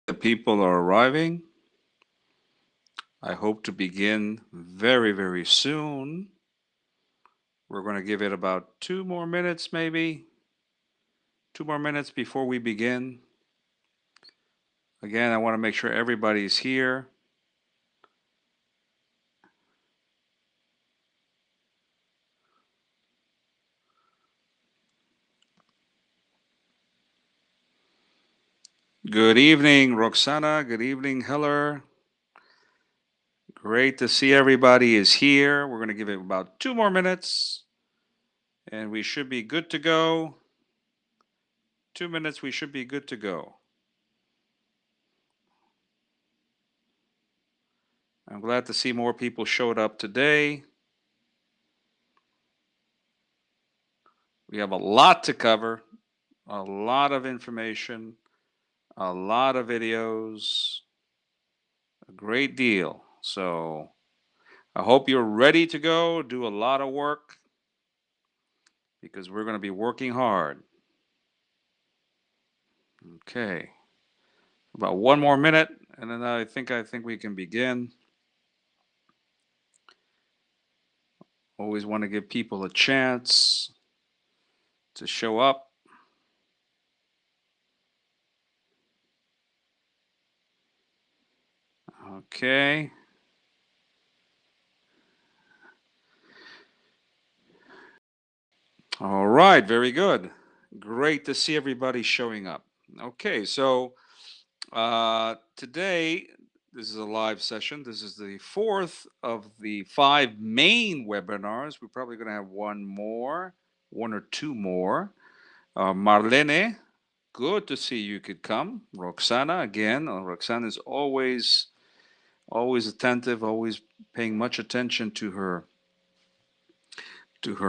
The people are arriving. I hope to begin very, very soon. We're going to give it about 2 more minutes, maybe 2 more minutes before we begin. Again, I want to make sure everybody's here. Good evening, Roxana. Good evening, Heller. Great to see everybody is here. We're going to give it about 2 more minutes and we should be good to go. 2 minutes, we should be good to go. I'm glad to see more people showed up today. We have a lot to cover, a lot of information, a lot of videos, a great deal. So I hope you're ready to go, do a lot of work, because we're going to be working hard. Okay. About 1 more minute, and then I think we can begin. Always want to give people a chance to show up. Okay. All right, very good. Great to see everybody showing up. Okay, so today, this is a live session. This is the fourth of the five main webinars. We're probably going to have one or two more. Marlene, good to see you could come. Roxana, again. Roxana is always attentive, always paying much attention to her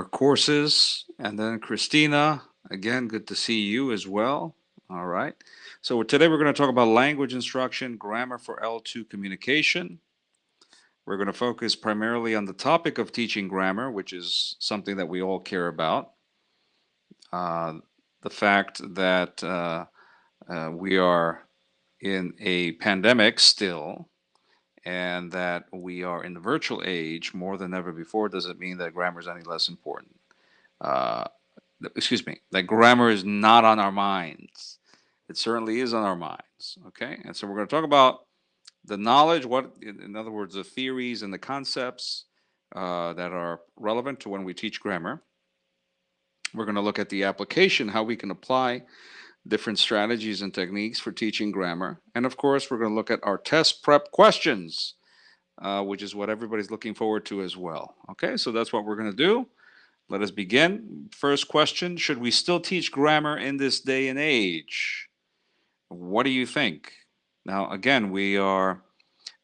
courses. And then Christina, again, good to see you as well. All right. So today we're going to talk about language instruction, grammar for L2 communication. We're going to focus primarily on the topic of teaching grammar, which is something that we all care about. Uh, the fact that we are in a pandemic still, and that we are in the virtual age more than ever before doesn't mean that grammar is any less important. Uh, excuse me, that grammar is not on our minds. It certainly is on our minds. Okay, and so we're going to talk about the knowledge, what, in other words, the theories and the concepts that are relevant to when we teach grammar. We're going to look at the application, how we can apply different strategies and techniques for teaching grammar. And of course, we're going to look at our test prep questions, which is what everybody's looking forward to as well. Okay, so that's what we're going to do. Let us begin. First question: should we still teach grammar in this day and age? What do you think? Now, again, we are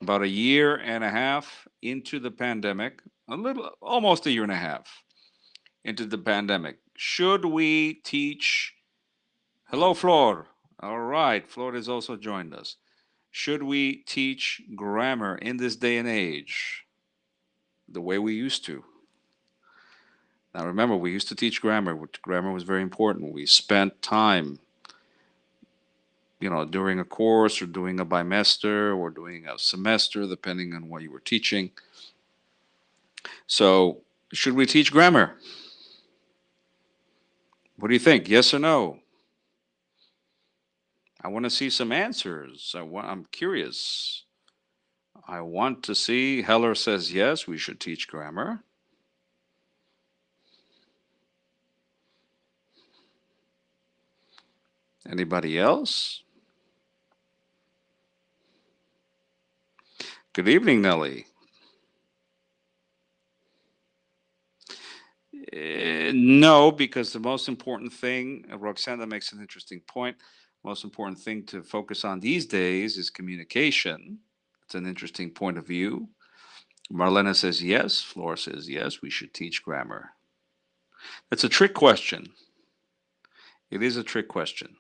about a year and a half into the pandemic, almost a year and a half into the pandemic. Should we teach? Hello, Flor. All right, Flor has also joined us. Should we teach grammar in this day and age the way we used to? Now, remember, we used to teach grammar. Grammar was very important. We spent time, during a course or doing a bimester or doing a semester, depending on what you were teaching. So, should we teach grammar? What do you think? Yes or no? I want to see some answers. I'm curious. I want to see. Heller says yes, we should teach grammar. Anybody else? Good evening, Nellie. No, because the most important thing, Roxana makes an interesting point. Most important thing to focus on these days is communication. It's an interesting point of view. Marlena says yes. Flora says yes, we should teach grammar. It's a trick question. It is a trick question.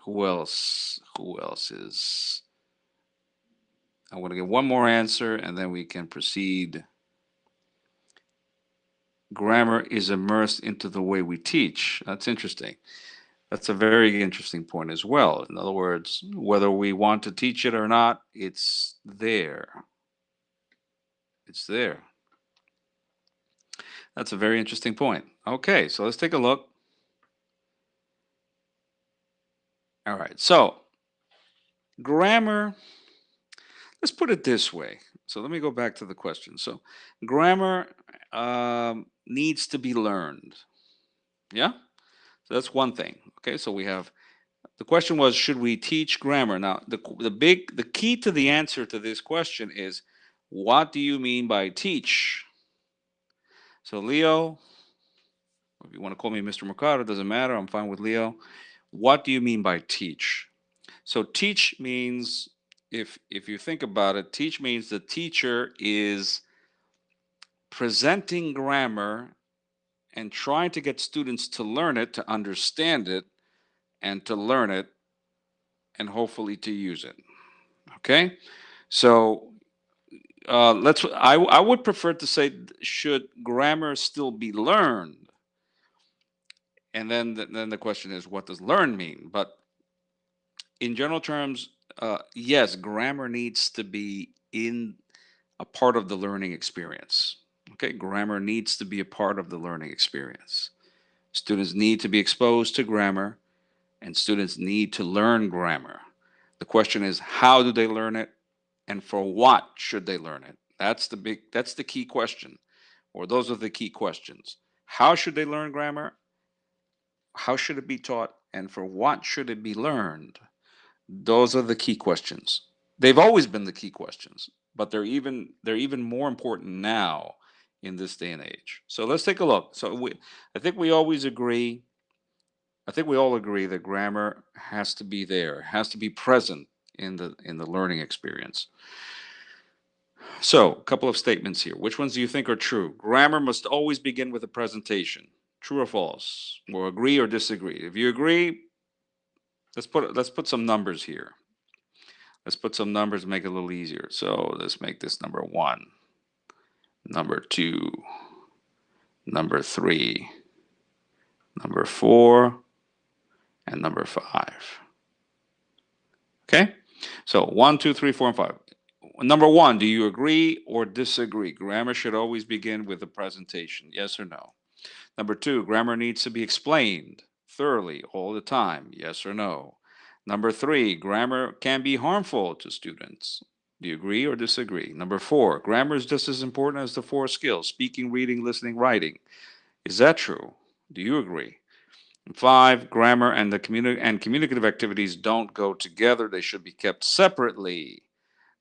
Who else? Who else is? I want to get one more answer and then we can proceed. Grammar is immersed into the way we teach. That's interesting. That's a very interesting point as well. In other words, whether we want to teach it or not, it's there. It's there. That's a very interesting point. Okay, so let's take a look. All right, so grammar, let's put it this way. So let me go back to the question. So grammar needs to be learned. Yeah? So that's one thing. Okay, so we have the question was, should we teach grammar? Now, the key to the answer to this question is, what do you mean by teach? So Leo, if you want to call me Mr. Mercado, doesn't matter. I'm fine with Leo. What do you mean by teach? So teach means, if you think about it, teach means the teacher is presenting grammar and trying to get students to learn it, to understand it, and to learn it, and hopefully to use it. Okay, so I would prefer to say, should grammar still be learned? And then the question is, what does learn mean? But in general terms, yes, grammar needs to be in a part of the learning experience. Okay, grammar needs to be a part of the learning experience. Students need to be exposed to grammar, and students need to learn grammar. The question is, how do they learn it, and for what should they learn it? That's the key question, or those are the key questions. How should they learn grammar? How should it be taught? And for what should it be learned? Those are the key questions. They've always been the key questions, but they're even more important now in this day and age. So let's take a look. I think we always agree. I think we all agree that grammar has to be there, has to be present in the learning experience. So, a couple of statements here. Which ones do you think are true? Grammar must always begin with a presentation. True or false? Or agree or disagree? If you agree, let's put some numbers here. Let's put some numbers to make it a little easier. So let's make this number 1, number 2, number 3, number 4, and number 5. Okay? So 1, 2, 3, 4, and 5. Number 1, do you agree or disagree? Grammar should always begin with a presentation. Yes or no? Number 2, grammar needs to be explained thoroughly all the time. Yes or no? Number 3, grammar can be harmful to students. Do you agree or disagree? Number 4, grammar is just as important as the 4 skills: speaking, reading, listening, writing. Is that true? Do you agree? And 5, grammar and communicative activities don't go together. They should be kept separately.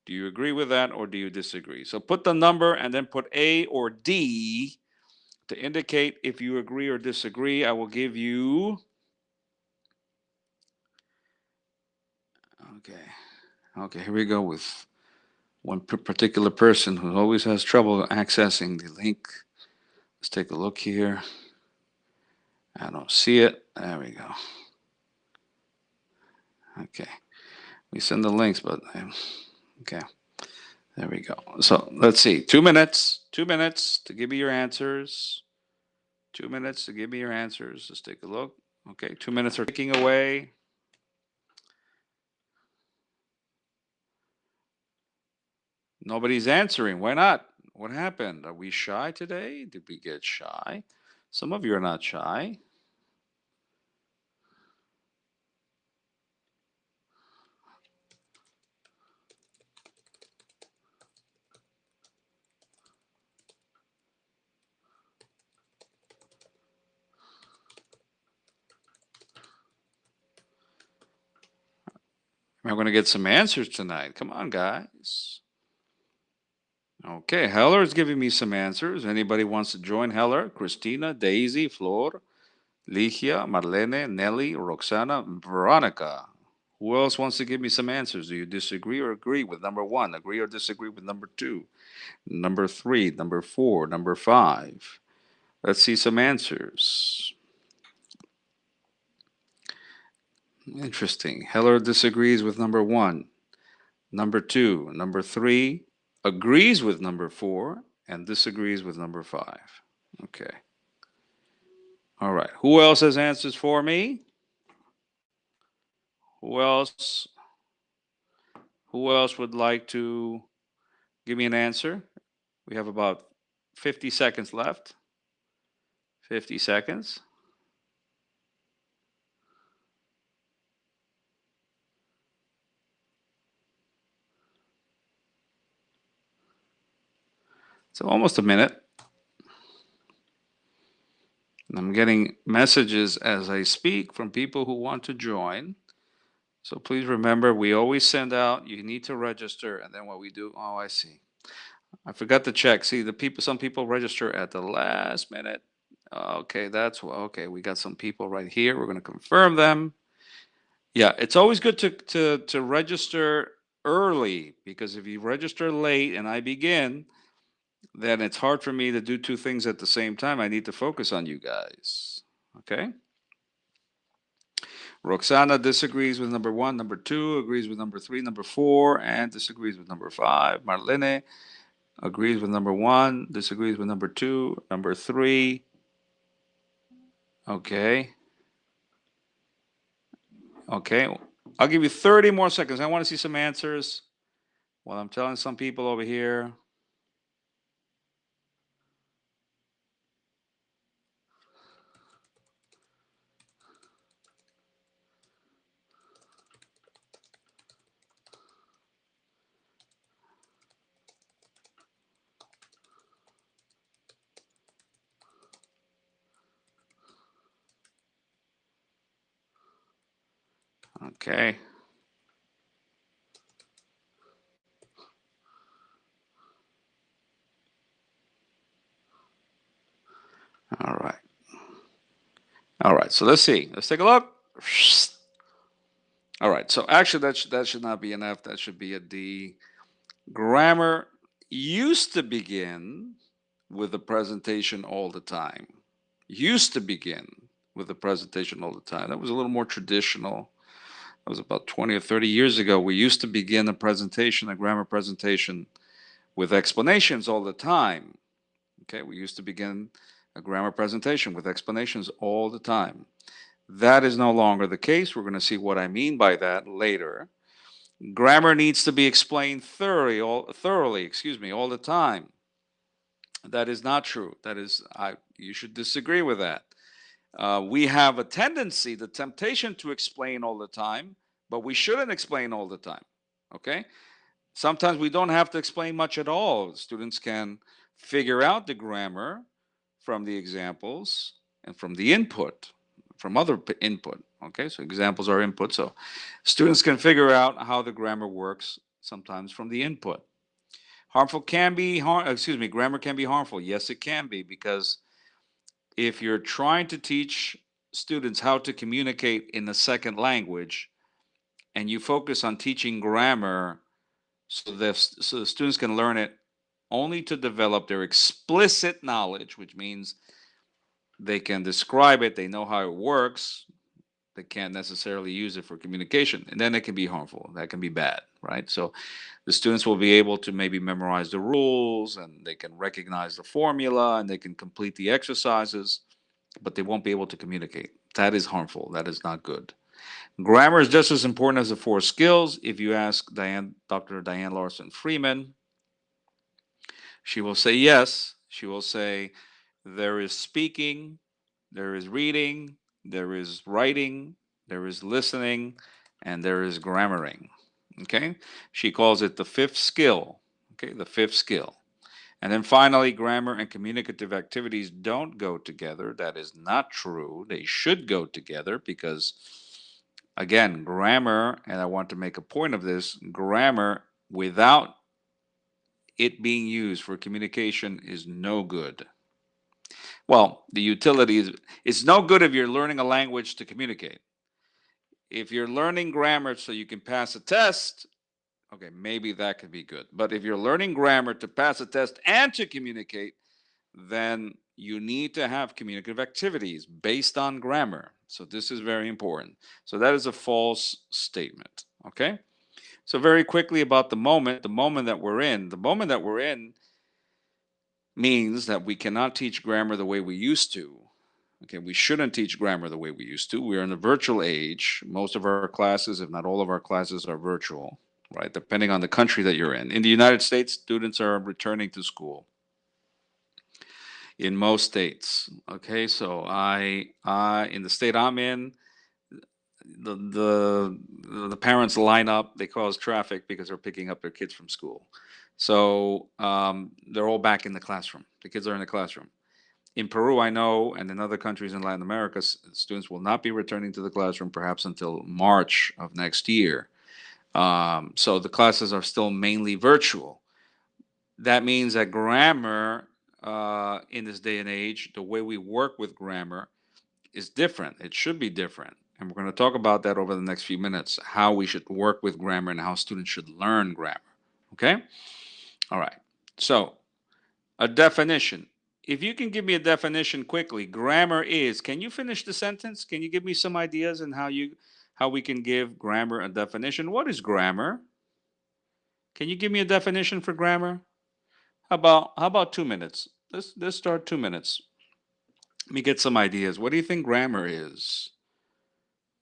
Do you agree with that or do you disagree? So put the number and then put A or D to indicate if you agree or disagree. I will give you. Okay. Okay, here we go with one particular person who always has trouble accessing the link. Let's take a look here. I don't see it. There we go. Okay. We send the links, but okay. There we go. So let's see. 2 minutes. 2 minutes to give me your answers. 2 minutes to give me your answers. Let's take a look. Okay, 2 minutes are ticking away. Nobody's answering. Why not? What happened? Are we shy today? Did we get shy? Some of you are not shy. We're going to get some answers tonight. Come on, guys. Okay, Heller is giving me some answers. Anybody wants to join Heller? Christina, Daisy, Flor, Ligia, Marlene, Nelly, Roxana, Veronica. Who else wants to give me some answers? Do you disagree or agree with number 1? Agree or disagree with number 2? Number 3, number 4, number 5. Let's see some answers. Interesting. Heller disagrees with number 1. Number 2, number 3 agrees with number 4 and disagrees with number 5. Okay. All right. Who else has answers for me? Who else? Who else would like to give me an answer? We have about 50 seconds left. 50 seconds. So almost a minute. I'm getting messages as I speak from people who want to join. So please remember, we always send out, you need to register, and then what we do, oh, I see. I forgot to check. See, some people register at the last minute. Okay, okay, we got some people right here. We're going to confirm them. Yeah, it's always good to register early, because if you register late and I begin, then it's hard for me to do two things at the same time. I need to focus on you guys. Okay? Roxana disagrees with number one. Number two agrees with number three. Number four, and disagrees with number five. Marlene agrees with number one, disagrees with number two. Number three. Okay. Okay. I'll give you 30 more seconds. I want to see some answers while I'm telling some people over here. Okay. All right. All right. So let's see. Let's take a look. All right. So actually, that should not be an F. That should be a D. Grammar used to begin with the presentation all the time. Used to begin with the presentation all the time. That was a little more traditional. That was about 20 or 30 years ago. We used to begin a presentation, a grammar presentation, with explanations all the time. Okay, we used to begin a grammar presentation with explanations all the time. That is no longer the case. We're going to see what I mean by that later. Grammar needs to be explained thoroughly, all the time. That is not true. You should disagree with that. We have a tendency, the temptation to explain all the time, but we shouldn't explain all the time. Okay? Sometimes we don't have to explain much at all. Students can figure out the grammar from the examples and from the input, from other input. Okay, so examples are input. So students can figure out how the grammar works sometimes from the input. Grammar can be harmful. Yes, it can be, because if you're trying to teach students how to communicate in a second language and you focus on teaching grammar so the students can learn it only to develop their explicit knowledge, which means they can describe it, they know how it works, they can't necessarily use it for communication, and then it can be harmful. That can be bad, right? So the students will be able to maybe memorize the rules, and they can recognize the formula, and they can complete the exercises, but they won't be able to communicate. That is harmful. That is not good. Grammar is just as important as the four skills. If you ask Dr. Diane Larson Freeman, she will say yes. She will say there is speaking, there is reading, there is writing, there is listening, and there is grammaring. Okay? She calls it the fifth skill. Okay, the fifth skill. And then finally, grammar and communicative activities don't go together. That is not true. They should go together because, again, grammar, and I want to make a point of this, grammar without it being used for communication is no good. Well, the utility is, it's no good if you're learning a language to communicate. If you're learning grammar so you can pass a test, okay, maybe that could be good. But if you're learning grammar to pass a test and to communicate, then you need to have communicative activities based on grammar. So this is very important. So that is a false statement. Okay? So very quickly about the moment that we're in. The moment that we're in means that we cannot teach grammar the way we used to. Okay, we shouldn't teach grammar the way we used to. We're in a virtual age. Most of our classes, if not all of our classes, are virtual, right? Depending on the country that you're in. In the United States, students are returning to school in most states. Okay, so I in the state I'm in, the parents line up. They cause traffic because they're picking up their kids from school. So they're all back in the classroom. The kids are in the classroom. In Peru, I know, and in other countries in Latin America, students will not be returning to the classroom perhaps until March of next year. So the classes are still mainly virtual. That means that grammar in this day and age, the way we work with grammar is different. It should be different. And we're going to talk about that over the next few minutes, how we should work with grammar and how students should learn grammar. Okay? All right. So, a definition. If you can give me a definition quickly, grammar is. Can you finish the sentence? Can you give me some ideas on how we can give grammar a definition? What is grammar? Can you give me a definition for grammar? How about 2 minutes? Let's start 2 minutes. Let me get some ideas. What do you think grammar is?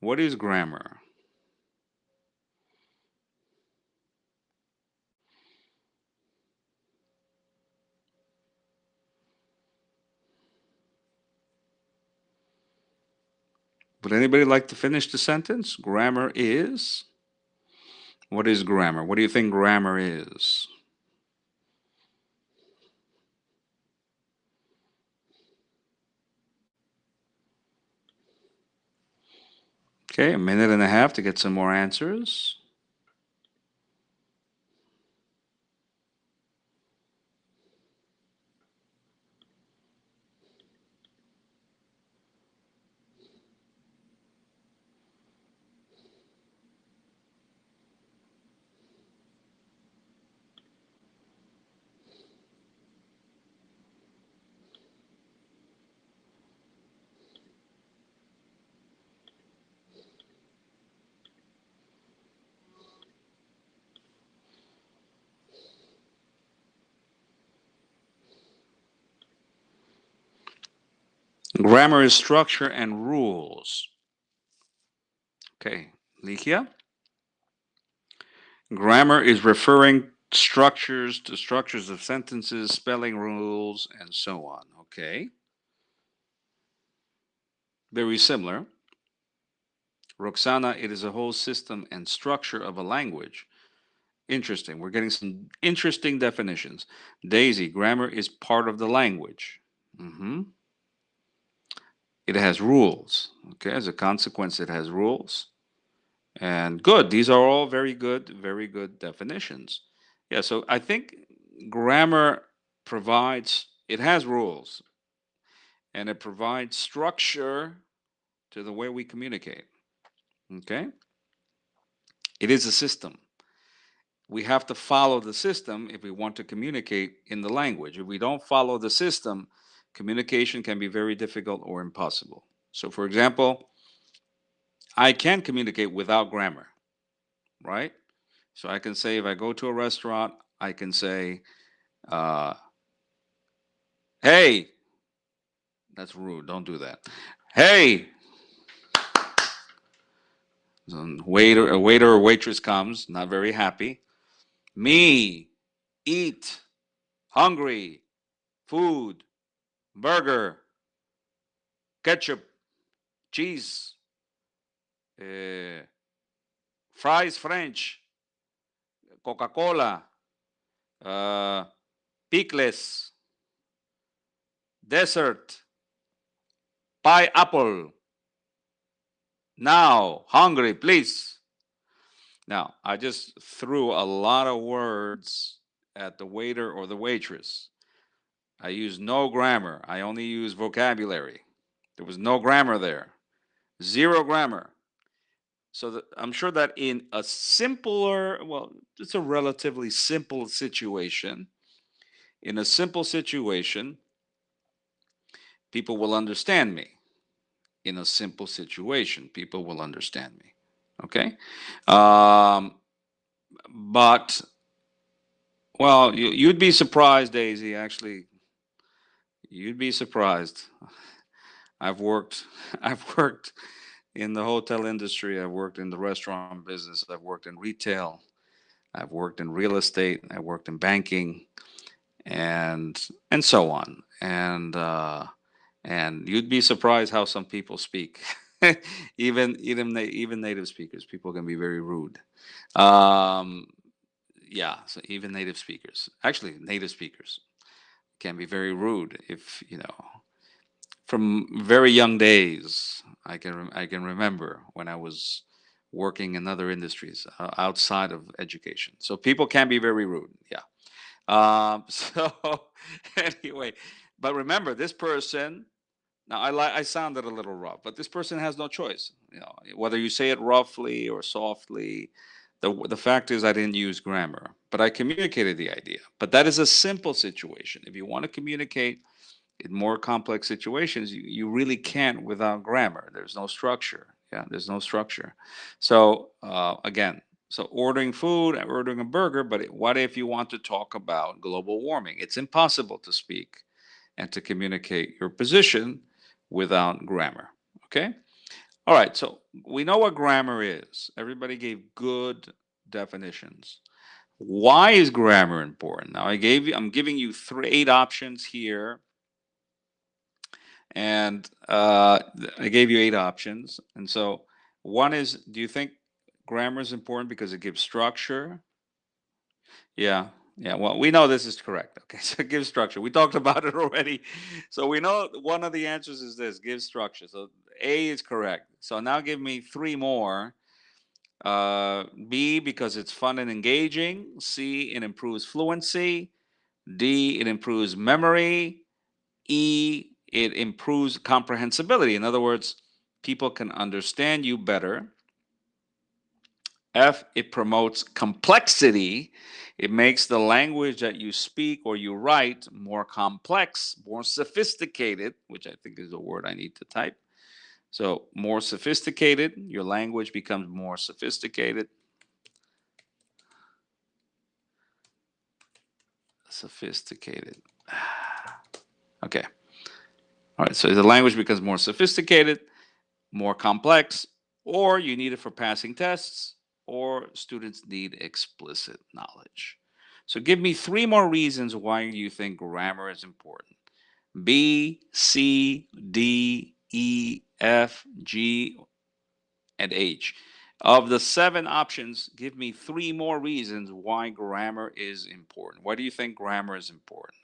What is grammar? Would anybody like to finish the sentence? Grammar is. What is grammar? What do you think grammar is? Okay, a minute and a half to get some more answers. Grammar is structure and rules. Okay, Likia. Grammar is referring structures to structures of sentences, spelling rules, and so on. Okay, very similar. Roxana, it is a whole system and structure of a language. Interesting. We're getting some interesting definitions. Daisy, grammar is part of the language. Hmm. It has rules. Okay, as a consequence, it has rules. And good. These are all very good definitions. Yeah, so I think grammar provides, it has rules and it provides structure to the way we communicate. Okay? It is a system. We have to follow the system if we want to communicate in the language. If we don't follow the system, communication can be very difficult or impossible. So, for example, I can communicate without grammar, right? So I can say, if I go to a restaurant, I can say, uh, hey, that's rude. Don't do that. Hey, a waiter or waitress comes, not very happy. Me, eat, hungry, food, burger, ketchup, cheese, uh, fries French, Coca-Cola, uh, pickles, dessert, pineapple. Now, hungry, please. Now, I just threw a lot of words at the waiter or the waitress. I used no grammar. I only used vocabulary. There was no grammar there. Zero grammar. So I'm sure that in a simpler, well, it's a relatively simple situation. In a simple situation, people will understand me. In a simple situation, people will understand me. Okay? Um, but, well, you'd be surprised, Daisy, actually. You'd be surprised. I've worked, I've worked in the hotel industry. I've worked in the restaurant business. I've worked in retail. I've worked in real estate. I worked in banking, and so on. And you'd be surprised how some people speak. Even native speakers, people can be very rude. Um, yeah, so even native speakers, actually native speakers, can be very rude if you know from very young days. I can remember when I was working in other industries outside of education. So people can be very rude. Yeah. So anyway, but remember, this person. Now I sounded a little rough, but this person has no choice. You know, whether you say it roughly or softly. The fact is, I didn't use grammar, but I communicated the idea. But that is a simple situation. If you want to communicate in more complex situations, you really can't without grammar. There's no structure. Yeah, there's no structure. So again, so ordering food, ordering a burger, but what if you want to talk about global warming? It's impossible to speak and to communicate your position without grammar. Okay? All right, so we know what grammar is. Everybody gave good definitions. Why is grammar important? Now I'm giving you eight options here, and I gave you eight options. And so one is, do you think grammar is important because it gives structure? Yeah. Yeah. Well, we know this is correct. Okay. So it gives structure. We talked about it already. So we know one of the answers is this, gives structure. So A is correct. So now give me three more. B, because it's fun and engaging. C, it improves fluency. D, it improves memory. E, it improves comprehensibility. In other words, people can understand you better. F, it promotes complexity. It makes the language that you speak or you write more complex, more sophisticated, which I think is a word I need to type. So, more sophisticated, your language becomes more sophisticated. Sophisticated. Okay. All right. So, the language becomes more sophisticated, more complex, or you need it for passing tests, or students need explicit knowledge. So give me three more reasons why you think grammar is important. B, C, D, E, F, G, and H. Of the seven options, give me three more reasons why grammar is important. Why do you think grammar is important?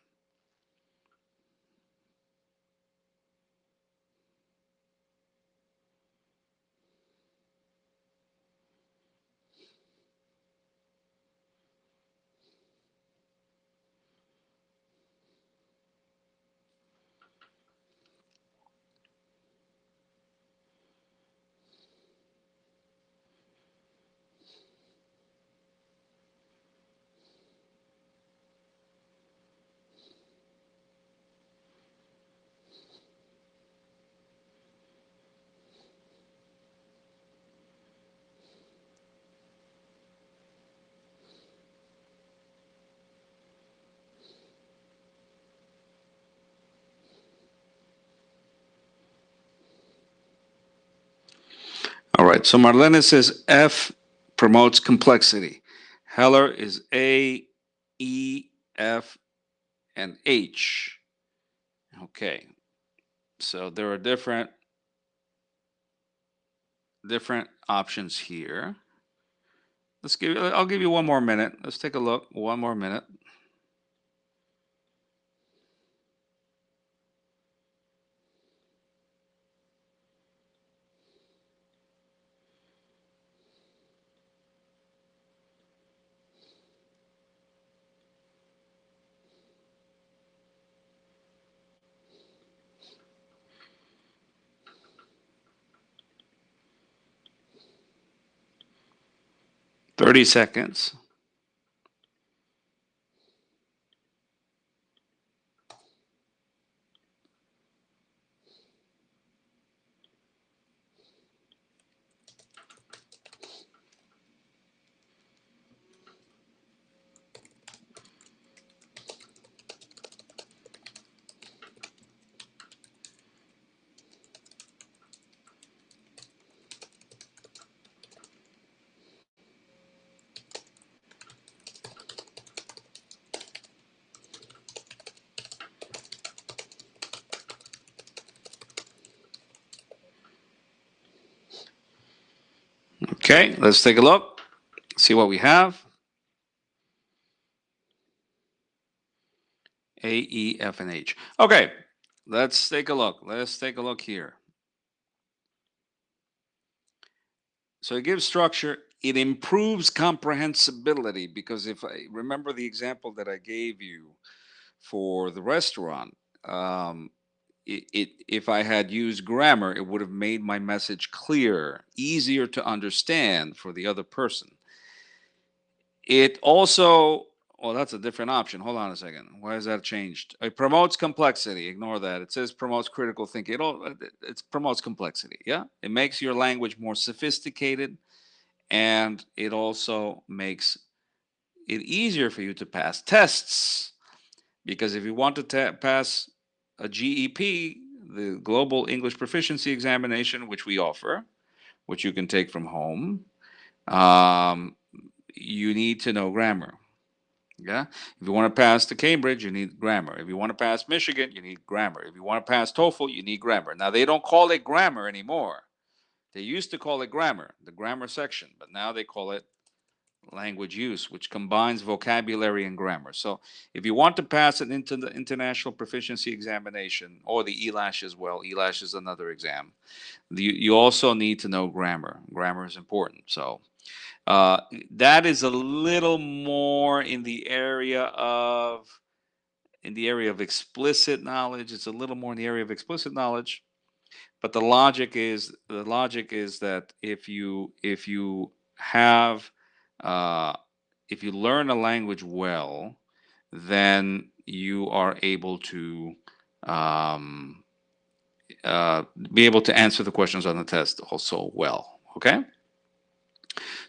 All right, so Marlene says F promotes complexity. Heller is A, E, F, and H. Okay, so there are different options here. I'll give you one more minute. Let's take a look. One more minute. 30 seconds. Okay, let's take a look, see what we have. A, E, F, and H. Okay, let's take a look. Let's take a look here. So it gives structure. It improves comprehensibility because if I remember the example that I gave you for the restaurant, um, if I had used grammar, it would have made my message clear, easier to understand for the other person. It also, well, that's a different option. Hold on a second. Why is that changed? It promotes complexity. Ignore that. It says promotes critical thinking. It promotes complexity. Yeah. It makes your language more sophisticated, and it also makes it easier for you to pass tests. Because if you want to pass a GEP, the Global English Proficiency Examination, which we offer, which you can take from home, um, you need to know grammar. Yeah. If you want to pass to Cambridge, you need grammar. If you want to pass Michigan, you need grammar. If you want to pass TOEFL, you need grammar. Now, they don't call it grammar anymore. They used to call it grammar, the grammar section, but now they call it language use, which combines vocabulary and grammar. So if you want to pass it into the international proficiency examination or the ELASH as well, ELASH is another exam. You also need to know grammar. Grammar is important. So that is a little more in the area of explicit knowledge. It's a little more in the area of explicit knowledge, but the logic is that if you have uh, if you learn a language well, then you are able to um, uh, be able to answer the questions on the test also well. Okay.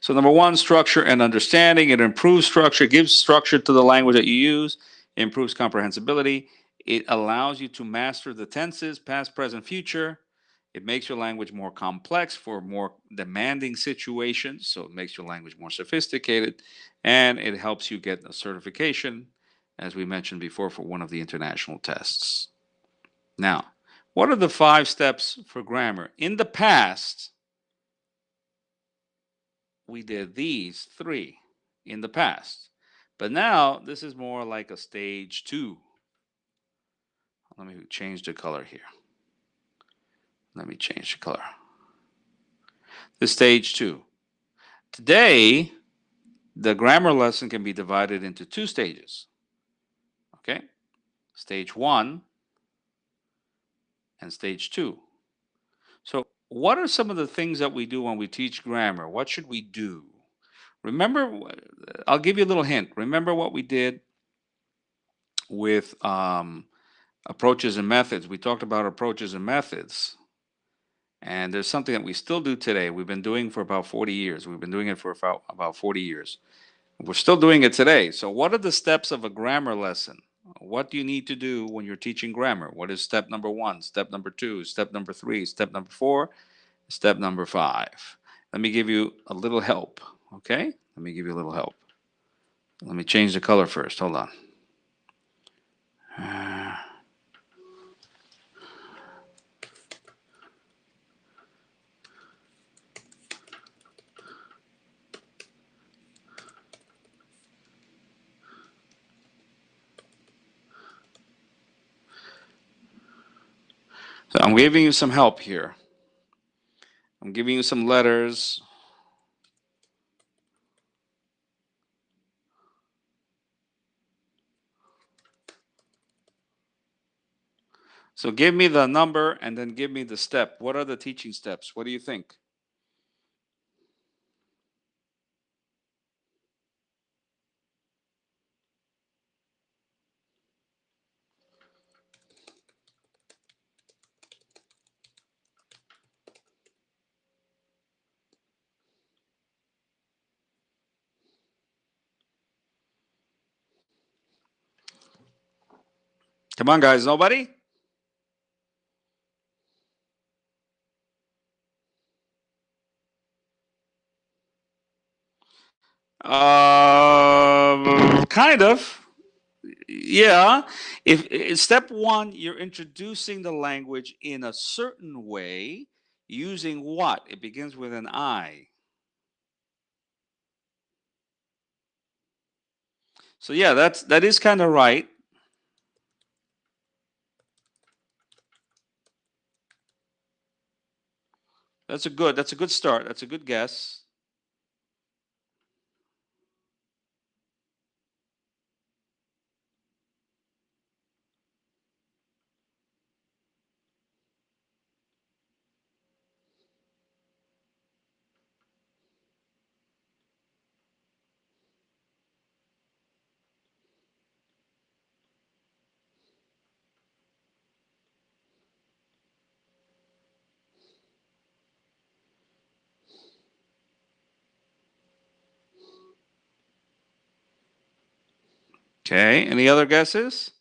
So number one, structure and understanding. It improves structure, gives structure to the language that you use, improves comprehensibility. It allows you to master the tenses, past, present, future. It makes your language more complex for more demanding situations. So it makes your language more sophisticated. And it helps you get a certification, as we mentioned before, for one of the international tests. Now, what are the 5 steps for grammar? In the past, we did these 3 in the past. But now this is more like a stage 2. Let me change the color here. Let me change the color. The stage 2. Today, the grammar lesson can be divided into 2 stages. Okay? Stage 1 and stage 2. So, what are some of the things that we do when we teach grammar? What should we do? Remember, I'll give you a little hint. Remember what we did with approaches and methods. We talked about approaches and methods. And there's something that we still do today. We've been doing for about 40 years. We've been doing it for about 40 years. We're still doing it today. So, what are the steps of a grammar lesson? What do you need to do when you're teaching grammar? What is step number 1, step number 2, step number 3, step number 4, step number 5? Let me give you a little help. Okay? Let me give you a little help. Let me change the color first. Hold on. So I'm giving you some help here. I'm giving you some letters. So give me the number and then give me the step. What are the teaching steps? What do you think? Come on, guys. Nobody? Kind of. Yeah. If step one, you're introducing the language in a certain way using what? It begins with an I. So yeah, that is kind of right. That's a good start. That's a good guess. Okay. Any other guesses?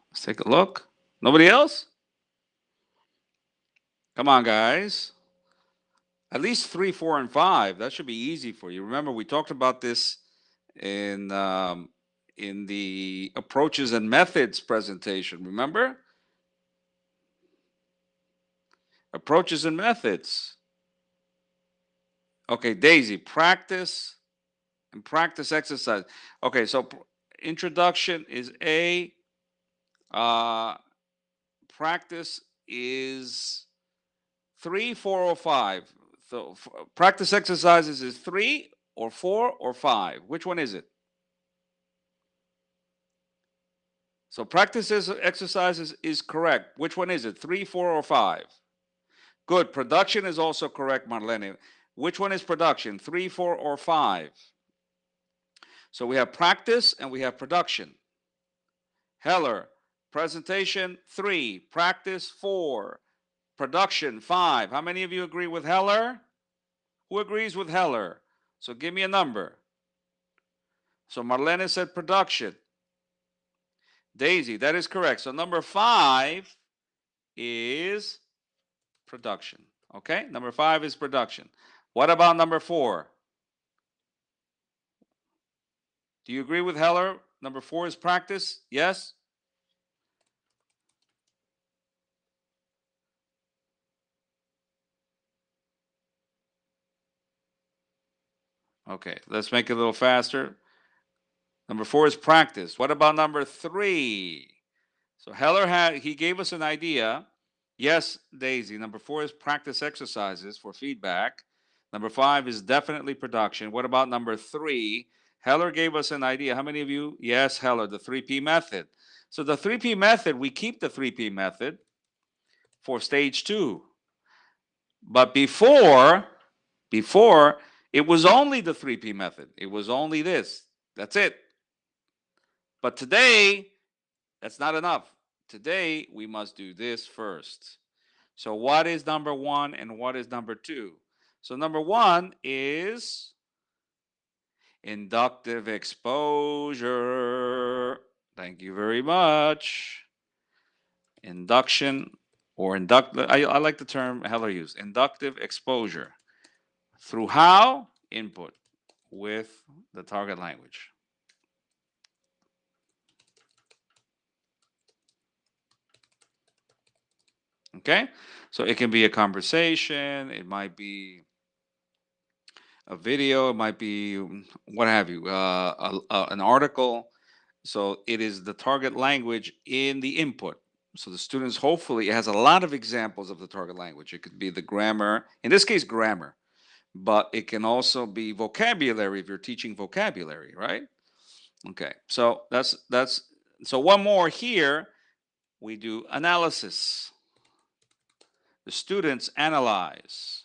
Let's take a look. Nobody else? Come on, guys. At least three, four, and five. That should be easy for you. Remember, we talked about this in the approaches and methods presentation. Remember, approaches and methods. Okay, Daisy, practice and practice exercise. Okay, so introduction is A. Uh, practice is three, four, or five. So practice exercises is three or four or five. Which one is it? So practice exercises is correct. Which one is it? Three, four, or five? Good. Production is also correct, Marlene. Which one is production? Three, four, or five? So we have practice and we have production. Heller, presentation three, practice four, production five. How many of you agree with Heller? Who agrees with Heller? So give me a number. So Marlene said production. Daisy, that is correct. So number five is production. Okay, number five is production. What about number four? Do you agree with Heller? Number four is practice? Yes? Okay, let's make it a little faster. Number four is practice. What about number three? So he gave us an idea. Yes, Daisy. Number four is practice exercises for feedback. Number five is definitely production. What about number three? Heller gave us an idea. How many of you? Yes, Heller, the 3P method. So the 3P method, we keep the 3P method for stage two. But before, it was only the 3P method. It was only this. That's it. But today, that's not enough. Today, we must do this first. So what is number one and what is number two? So number one is inductive exposure. Thank you very much. Induction or I like the term Heller used, inductive exposure. Through how? Input with the target language. Okay? So it can be a conversation, it might be a video, it might be what have you, an article. So it is the target language in the input. So the students, hopefully, it has a lot of examples of the target language. It could be the grammar, in this case, grammar, but it can also be vocabulary if you're teaching vocabulary, right? Okay, so that's so one more here. We do analysis. The students analyze,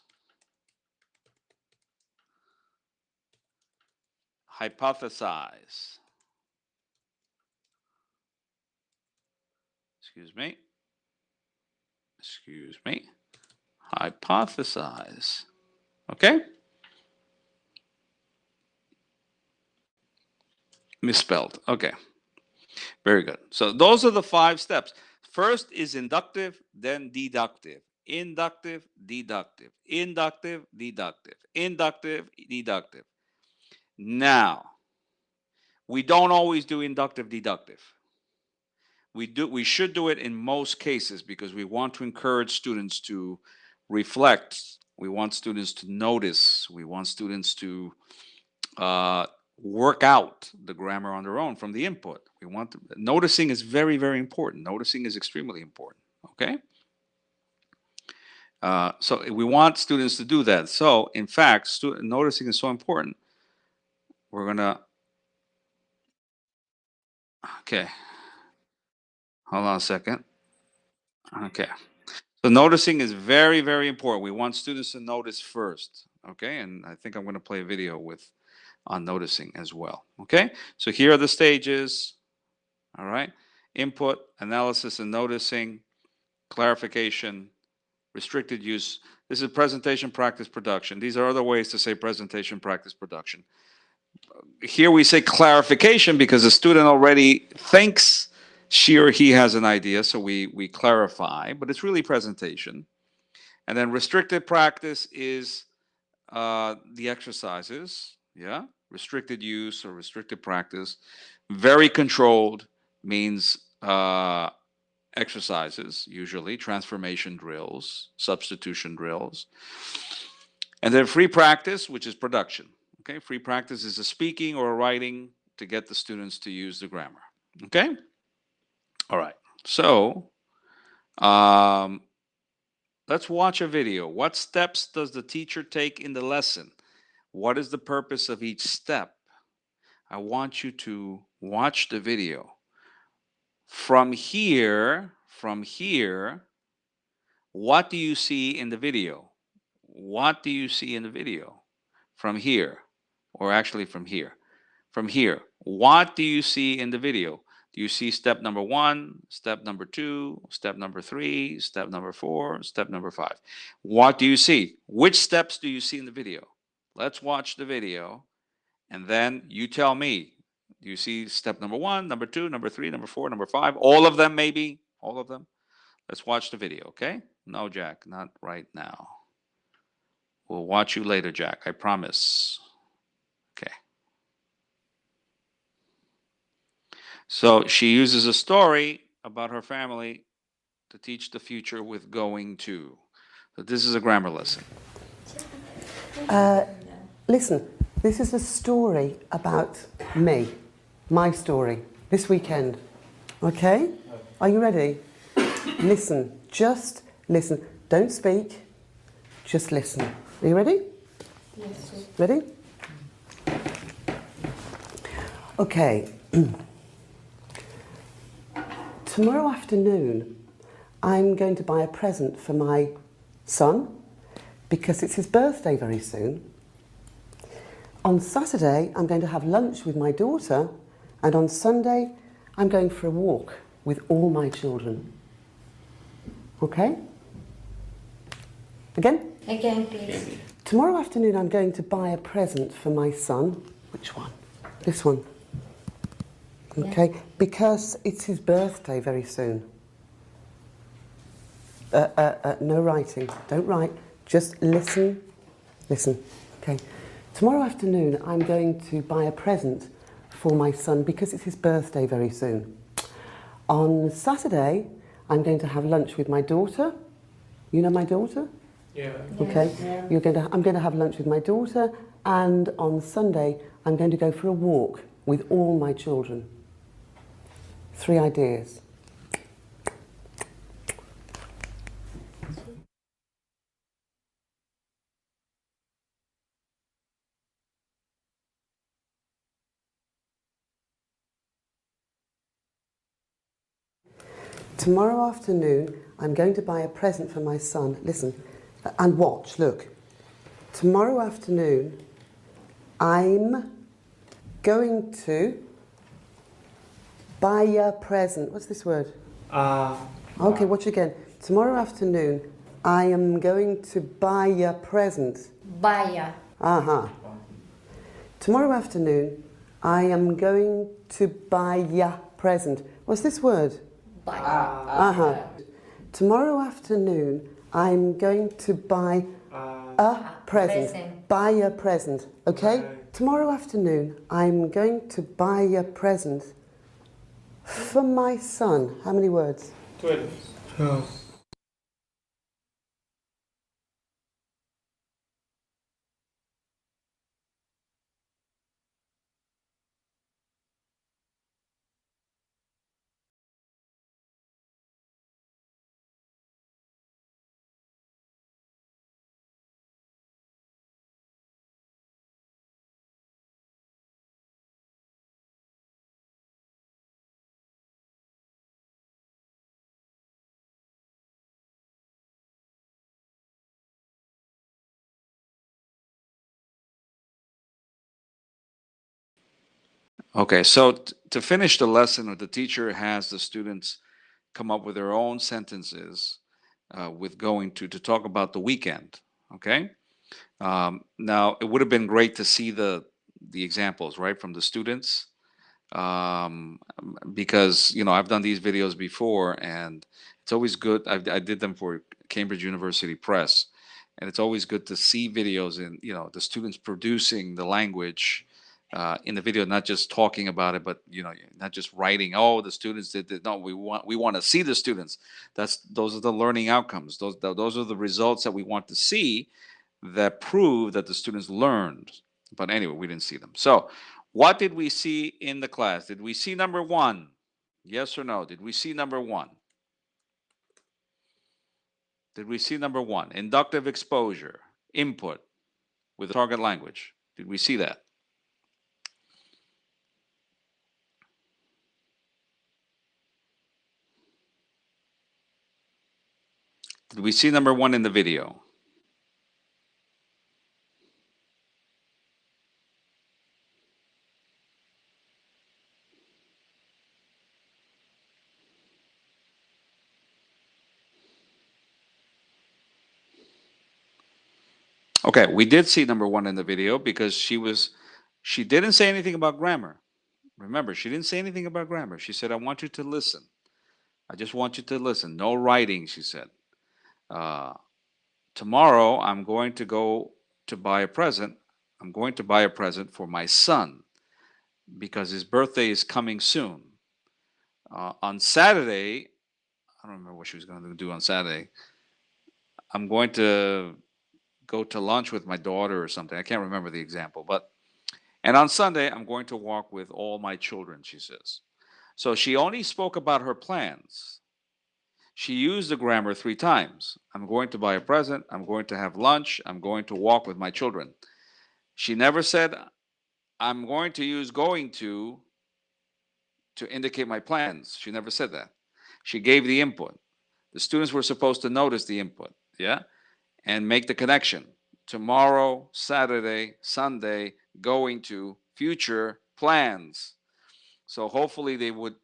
hypothesize. Excuse me. Excuse me. Hypothesize. Okay? Misspelled. Okay. Very good. So those are the five steps. First is inductive, then deductive. Inductive, deductive. Inductive, deductive. Inductive, deductive. Now, We don't always do inductive deductive. We should do it in most cases because we want to encourage students to reflect. We want students to notice. We want students to work out the grammar on their own from the input. Noticing is very, very important. Noticing is extremely important. Okay. So we want students to do that. So in fact, noticing is so important. We're gonna. Okay. Hold on a second. Okay. So noticing is very, very important. We want students to notice first. Okay. And I think I'm going to play a video on noticing as well. Okay. So here are the stages. All right. Input, analysis, and noticing, clarification, restricted use. This is presentation, practice, production. These are other ways to say presentation, practice, production. Here we say clarification because the student already thinks she or he has an idea, so we clarify, but it's really presentation. And then restricted practice is the exercises, yeah? Restricted use or restricted practice. Very controlled means exercises, usually, transformation drills, substitution drills. And then free practice, which is production. Okay, free practice is a speaking or a writing to get the students to use the grammar. Okay? All right. So, let's watch a video. What steps does the teacher take in the lesson? What is the purpose of each step? I want you to watch the video. From here, what do you see in the video? What do you see in the video? From here, or actually from here. From here, what do you see in the video? Do you see step number 1, step number 2, step number 3, step number 4, step number 5? What do you see? Which steps do you see in the video? Let's watch the video, and then you tell me. Do you see step number 1, number 2, number 3, number 4, number 5? All of them, maybe? All of them? Let's watch the video, okay? No, Jack, not right now. We'll watch you later, Jack, I promise. Okay. So she uses a story about her family to teach the future with going to. So this is a grammar lesson. Listen, this is a story about me, my story, this weekend. Okay? Are you ready? Listen, just listen. Don't speak, just listen. Are you ready? Yes. Ready? Okay. Tomorrow afternoon, I'm going to buy a present for my son because it's his birthday very soon. On Saturday, I'm going to have lunch with my daughter, and on Sunday, I'm going for a walk with all my children. Okay? Again? Again, please. Tomorrow afternoon, I'm going to buy a present for my son. Which one? This one. Okay? Yeah. Because it's his birthday very soon. No writing. Don't write. Just listen. Listen. Okay. Tomorrow afternoon, I'm going to buy a present for my son because it's his birthday very soon. On Saturday, I'm going to have lunch with my daughter. You know my daughter? Yeah. Okay. Yeah. I'm going to have lunch with my daughter, and on Sunday, I'm going to go for a walk with all my children. 3 ideas. Tomorrow afternoon, I'm going to buy a present for my son. Listen, and watch, look. Tomorrow afternoon, I'm going to buy a present. What's this word? Okay, watch again. Tomorrow afternoon, I am going to buy a present. Buy. Tomorrow afternoon, I am going to buy a present. What's this word? Buy. Tomorrow afternoon, I'm going to buy a present. Buy a present. Okay? Tomorrow afternoon, I'm going to buy a present for my son. How many words? 12. Okay, so to finish the lesson, the teacher has the students come up with their own sentences with going to talk about the weekend. Okay. Now it would have been great to see the examples right from the students, um, because I've done these videos before, and it's always good. I did them for Cambridge University Press, and it's always good to see videos and the students producing the language in the video, not just talking about it, but not just writing. Oh, the students did that. No, we want to see the students. Those are the learning outcomes. Those are the results that we want to see that prove that the students learned. But anyway, we didn't see them. So, what did we see in the class? Did we see number one? Yes or no? Did we see number one? Did we see number one? Inductive exposure, input with the target language. Did we see that? Did we see number one in the video? Okay, we did see number one in the video because she didn't say anything about grammar. Remember, she didn't say anything about grammar. She said, I want you to listen. I just want you to listen. No writing, she said. Uh, Tomorrow, I'm going to go to buy a present. I'm going to buy a present for my son because his birthday is coming soon. On Saturday, I don't remember what she was going to do on Saturday. I'm going to go to lunch with my daughter or something. I can't remember the example, and on Sunday, I'm going to walk with all my children, she says. So she only spoke about her plans. She used the grammar three times. I'm going to buy a present. I'm going to have lunch. I'm going to walk with my children. She never said, I'm going to use going to indicate my plans. She never said that. She gave the input. The students were supposed to notice the input, yeah, and make the connection. Tomorrow, Saturday, Sunday, going to, future, plans. So hopefully they would.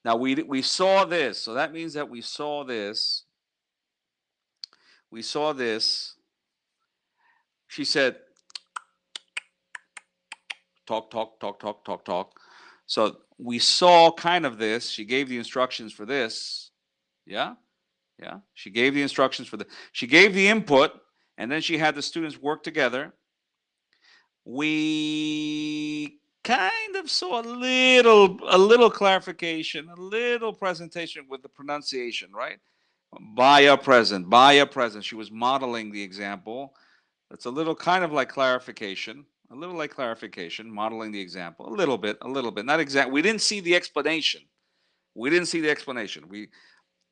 Now we saw this, so that means that we saw this. We saw this. She said, talk, talk, talk, talk, talk, talk. So we saw kind of this. She gave the instructions for this. Yeah, yeah. She gave the instructions for the. She gave the input, and then she had the students work together. We kind of saw a little clarification, a little presentation with the pronunciation, right? Buy a present, buy a present. She was modeling the example. It's a little kind of like clarification, a little like clarification, modeling the example, a little bit, not exact. We didn't see the explanation. We didn't see the explanation.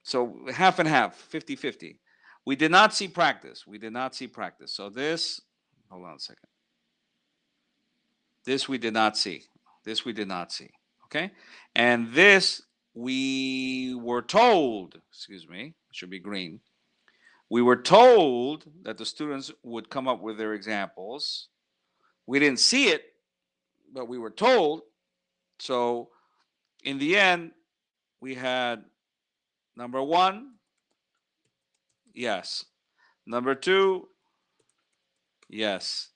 So half and half, 50-50. We did not see practice. We did not see practice. So this, hold on a second. This we did not see. This we did not see. Okay? And this we were told, excuse me, it should be green. We were told that the students would come up with their examples. We didn't see it, but we were told. So in the end, we had number one, yes. Number two, yes.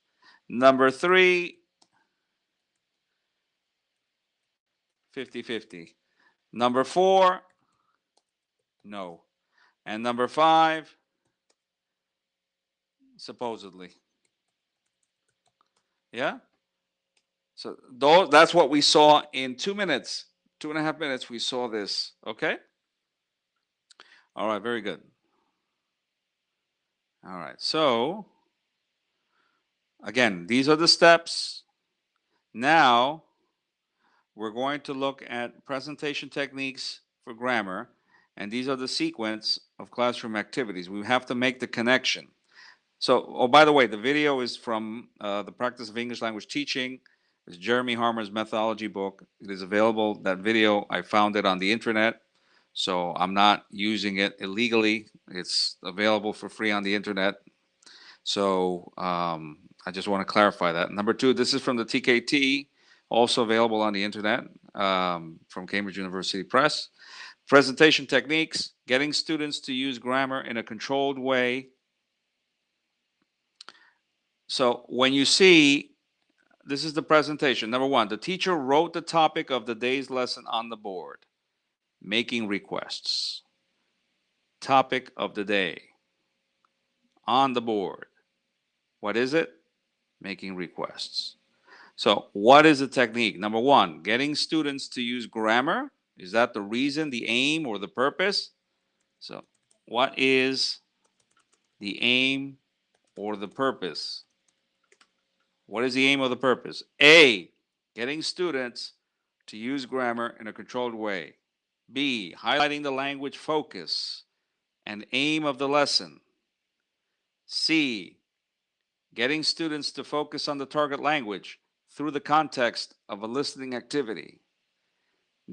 Number three, 50-50. Number four, no. And number five, supposedly. Yeah? So that's what we saw in 2 minutes, 2.5 minutes. We saw this. Okay. All right. Very good. All right. So again, these are the steps. Now we're going to look at presentation techniques for grammar, and these are the sequence of classroom activities. We have to make the connection. So, oh, by the way, the video is from the Practice of English Language Teaching. It's Jeremy Harmer's methodology book. It is available. That video, I found it on the internet, so I'm not using it illegally. It's available for free on the internet. So I just want to clarify that. Number two, this is from the TKT, also available on the internet from Cambridge University Press. Presentation techniques, getting students to use grammar in a controlled way. So when you see, this is the presentation. Number one, the teacher wrote the topic of the day's lesson on the board, making requests. Topic of the day on the board. What is it? Making requests. So what is the technique? Number one, getting students to use grammar. Is that the reason, the aim, or the purpose? So what is the aim or the purpose? What is the aim or the purpose? A, getting students to use grammar in a controlled way. B, highlighting the language focus and aim of the lesson. C, getting students to focus on the target language through the context of a listening activity.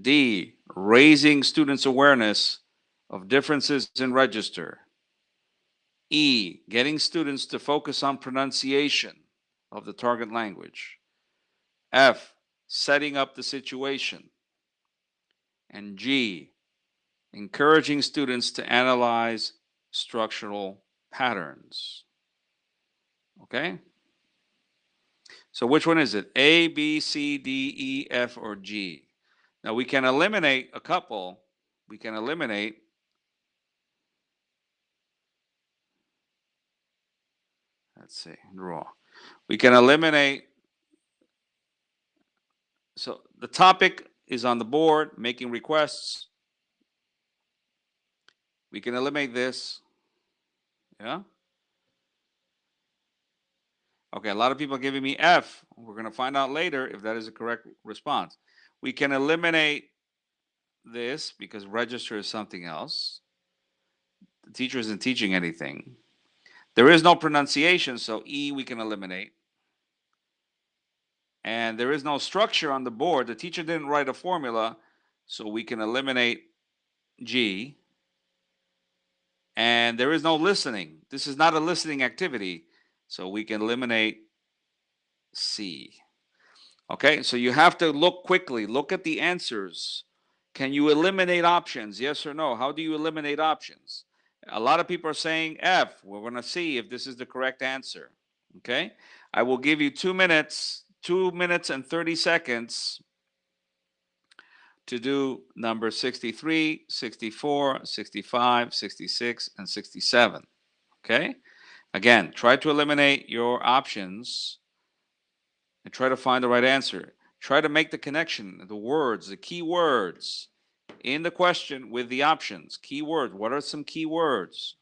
D, raising students' awareness of differences in register. E, getting students to focus on pronunciation of the target language. F, setting up the situation. And G, encouraging students to analyze structural patterns. Okay? So which one is it? A, B, C, D, E, F, or G? Now we can eliminate a couple. We can eliminate. Let's see, draw. We can eliminate. So the topic is on the board, making requests. We can eliminate this. Yeah? Okay, a lot of people are giving me F. We're going to find out later if that is a correct response. We can eliminate this because register is something else. The teacher isn't teaching anything. There is no pronunciation, so E we can eliminate. And there is no structure on the board. The teacher didn't write a formula, so we can eliminate G. And there is no listening. This is not a listening activity, so we can eliminate C. Okay, so you have to look quickly. Look at the answers. Can you eliminate options? Yes or no? How do you eliminate options? A lot of people are saying F. We're going to see if this is the correct answer. Okay, I will give you 2 minutes and 30 seconds to do number 63, 64, 65, 66, and 67. Okay, again, try to eliminate your options and try to find the right answer. Try to make the connection, the words, the key words in the question with the options. Key words. What are some key words?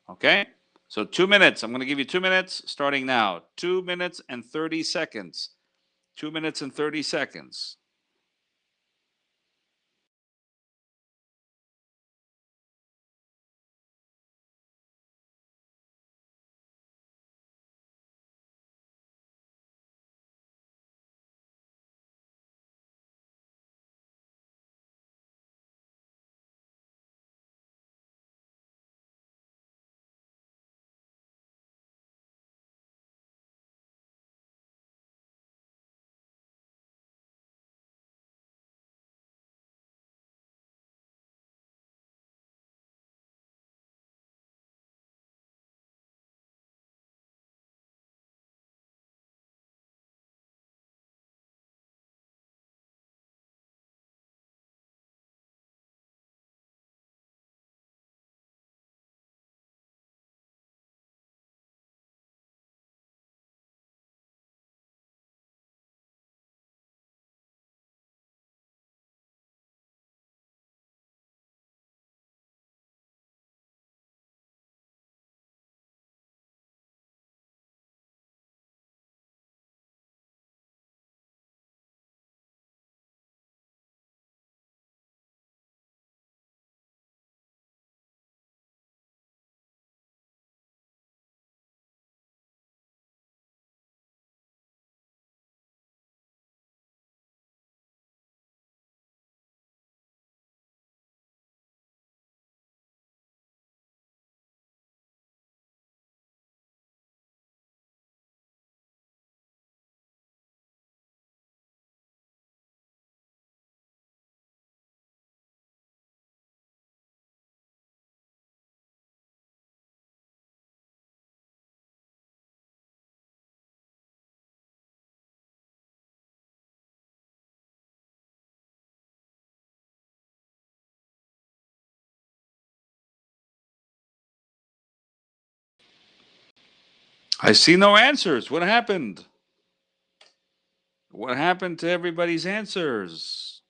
Okay, so 2 minutes. I'm going to give you 2 minutes starting now. 2 minutes and 30 seconds. 2 minutes and 30 seconds. I see no answers. What happened? What happened to everybody's answers?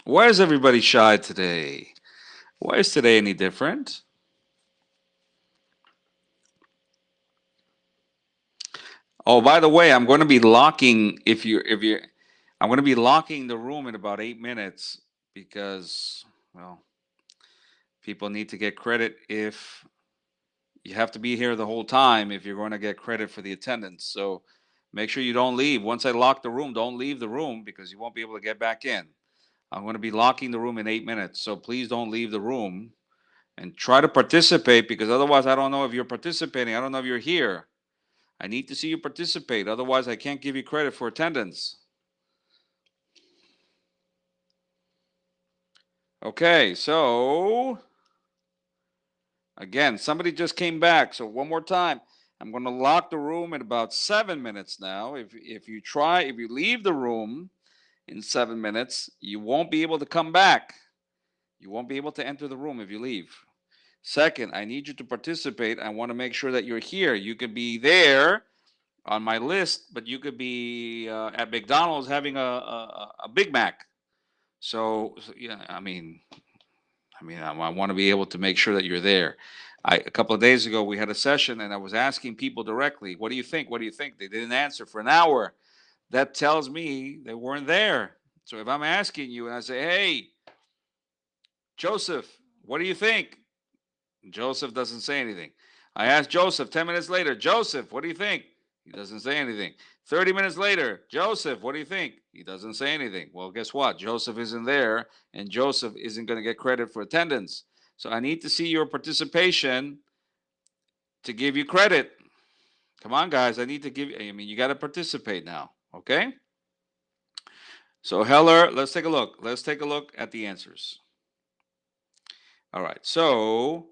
Why is everybody shy today? Why is today any different? Oh, by the way, I'm going to be locking if you I'm going to be locking the room in about 8 minutes because well, people need to get credit if you have to be here the whole time if you're going to get credit for the attendance. So make sure you don't leave. Once I lock the room, don't leave the room because you won't be able to get back in. I'm going to be locking the room in 8 minutes. So please don't leave the room and try to participate because otherwise I don't know if you're participating. I don't know if you're here. I need to see you participate. Otherwise, I can't give you credit for attendance. Okay, so again, somebody just came back. So one more time, I'm going to lock the room in about 7 minutes now. If you leave the room in 7 minutes, you won't be able to come back. You won't be able to enter the room if you leave. Second, I need you to participate. I want to make sure that you're here. You could be there on my list, but you could be at McDonald's having a Big Mac. So yeah, I want to be able to make sure that you're there. A couple of days ago, we had a session, and I was asking people directly, "What do you think? What do you think?" They didn't answer for an hour. That tells me they weren't there. So if I'm asking you and I say, "Hey, Joseph, what do you think?" Joseph doesn't say anything. I ask Joseph 10 minutes later, "Joseph, what do you think?" He doesn't say anything. 30 minutes later, "Joseph, what do you think?" He doesn't say anything. Well, guess what? Joseph isn't there, and Joseph isn't going to get credit for attendance. So I need to see your participation to give you credit. Come on, guys. You got to participate now. Okay? So, Heller, let's take a look. Let's take a look at the answers. All right. So,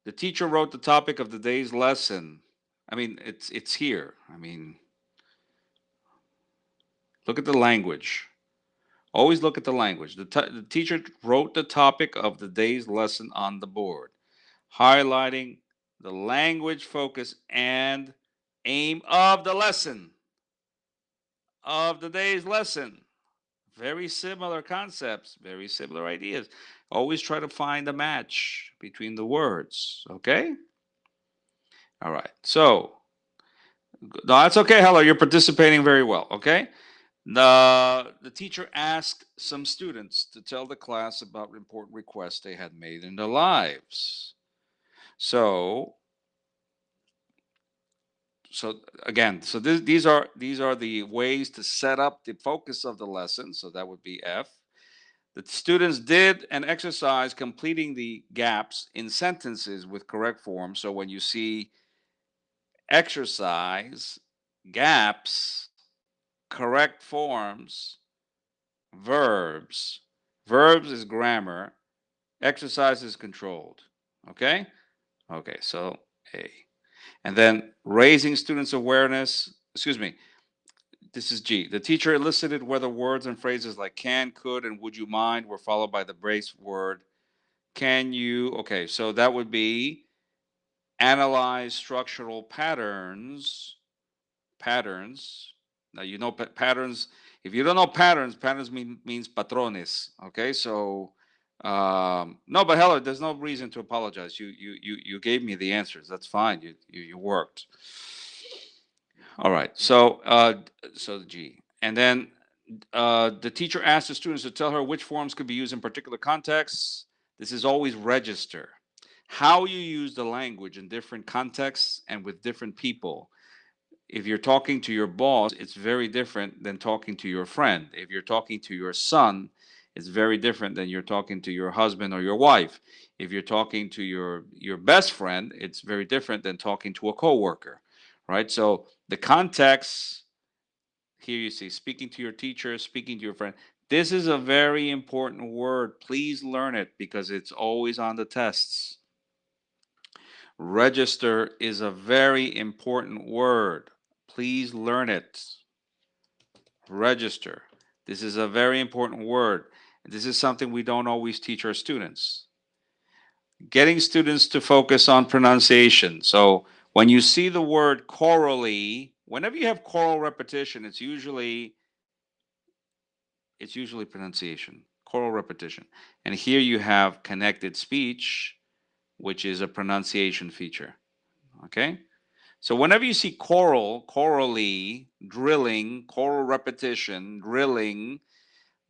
the teacher wrote the topic of the day's lesson. It's here. Look at the language. Always look at the language. The teacher wrote the topic of the day's lesson on the board, highlighting the language focus and aim of the lesson, of the day's lesson. Very similar concepts, very similar ideas. Always try to find a match between the words. Okay? All right. So, no, that's okay. Hello, you're participating very well. Okay? The teacher asked some students to tell the class about important requests they had made in their lives. So, so again, these are the ways to set up the focus of the lesson. So that would be F. The students did an exercise completing the gaps in sentences with correct form. So when you see exercise, gaps, correct forms, verbs. Verbs is grammar. Exercise is controlled. Okay? Okay, so A. And then raising students' awareness, excuse me, this is G. The teacher elicited whether words and phrases like can, could, and would you mind were followed by the brace word. Can you, okay, so that would be analyze structural patterns. Now you know patterns. If you don't know patterns, means patrones. Okay, so no, but hello, there's no reason to apologize. You gave me the answers. That's fine. You worked. All right. So the G, and then the teacher asked the students to tell her which forms could be used in particular contexts. This is always register. How you use the language in different contexts and with different people. If you're talking to your boss, it's very different than talking to your friend. If you're talking to your son, it's very different than you're talking to your husband or your wife. If you're talking to your best friend, it's very different than talking to a coworker, right? So the context here you see speaking to your teacher, speaking to your friend. This is a very important word. Please learn it because it's always on the tests. Register is a very important word. Please learn it. Register. This is a very important word. This is something we don't always teach our students. Getting students to focus on pronunciation. So when you see the word chorally, whenever you have choral repetition, it's usually pronunciation, choral repetition. And here you have connected speech, which is a pronunciation feature. Okay? So whenever you see choral, chorally, drilling, choral repetition, drilling,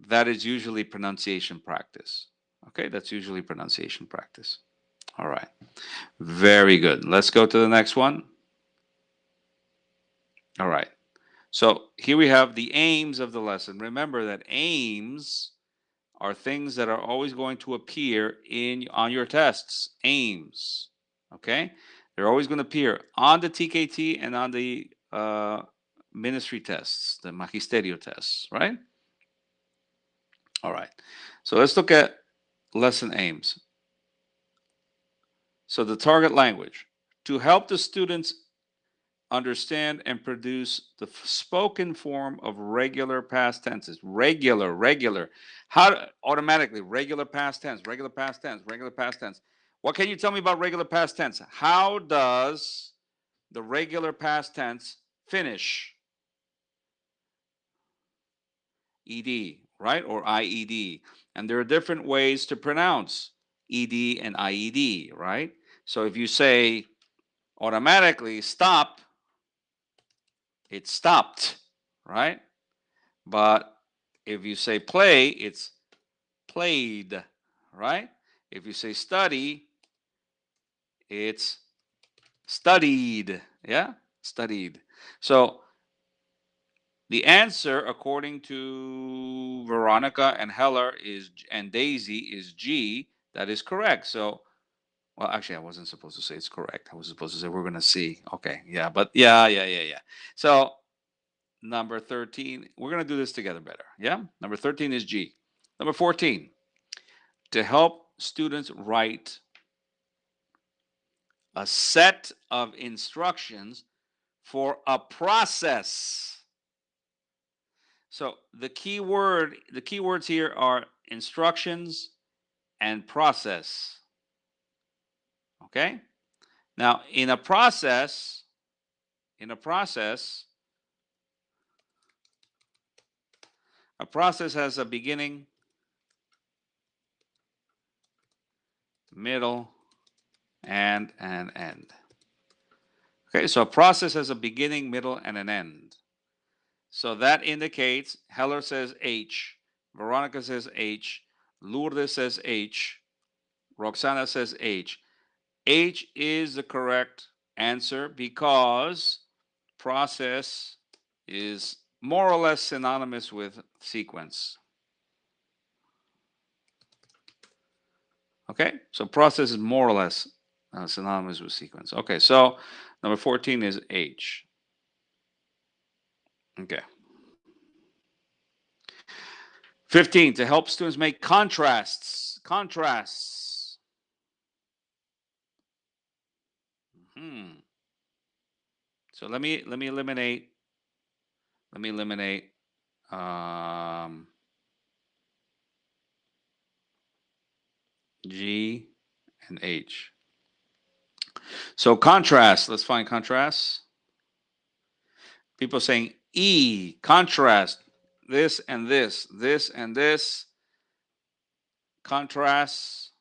that is usually pronunciation practice. Okay, that's usually pronunciation practice. All right, very good. Let's go to the next one. All right, so here we have the aims of the lesson. Remember that aims are things that are always going to appear in on your tests. Aims, okay? They're always going to appear on the TKT and on the ministry tests, the magisterio tests, right? All right. So let's look at lesson aims. So the target language to help the students understand and produce the spoken form of regular past tenses. Regular. How automatically regular past tense, regular past tense, regular past tense. What can you tell me about regular past tense? How does the regular past tense finish? Ed, right? Or IED. And there are different ways to pronounce ED and IED, right? So if you say automatically stop, it stopped, right? But if you say play, it's played, right? If you say study, it's studied, yeah? Studied. So the answer, according to Veronica and Heller and Daisy, is G. That is correct. So, well, actually, I wasn't supposed to say it's correct. I was supposed to say we're gonna see. Okay, yeah, but yeah. So number 13, we're gonna do this together better. Yeah, number 13 is G. Number 14, to help students write a set of instructions for a process. So the key words here are instructions and process. Okay? Now, in a process, a process has a beginning, middle, and an end. Okay, so a process has a beginning, middle, and an end. So that indicates Heller says H, Veronica says H, Lourdes says H, Roxana says H. H is the correct answer because process is more or less synonymous with sequence. Okay, so process is more or less synonymous with sequence. Okay, so number 14 is H. Okay. 15, to help students make contrasts. Contrasts. So let me eliminate G and H. So contrast, let's find contrast. People saying E, contrast, this and this, this and this. Contrast.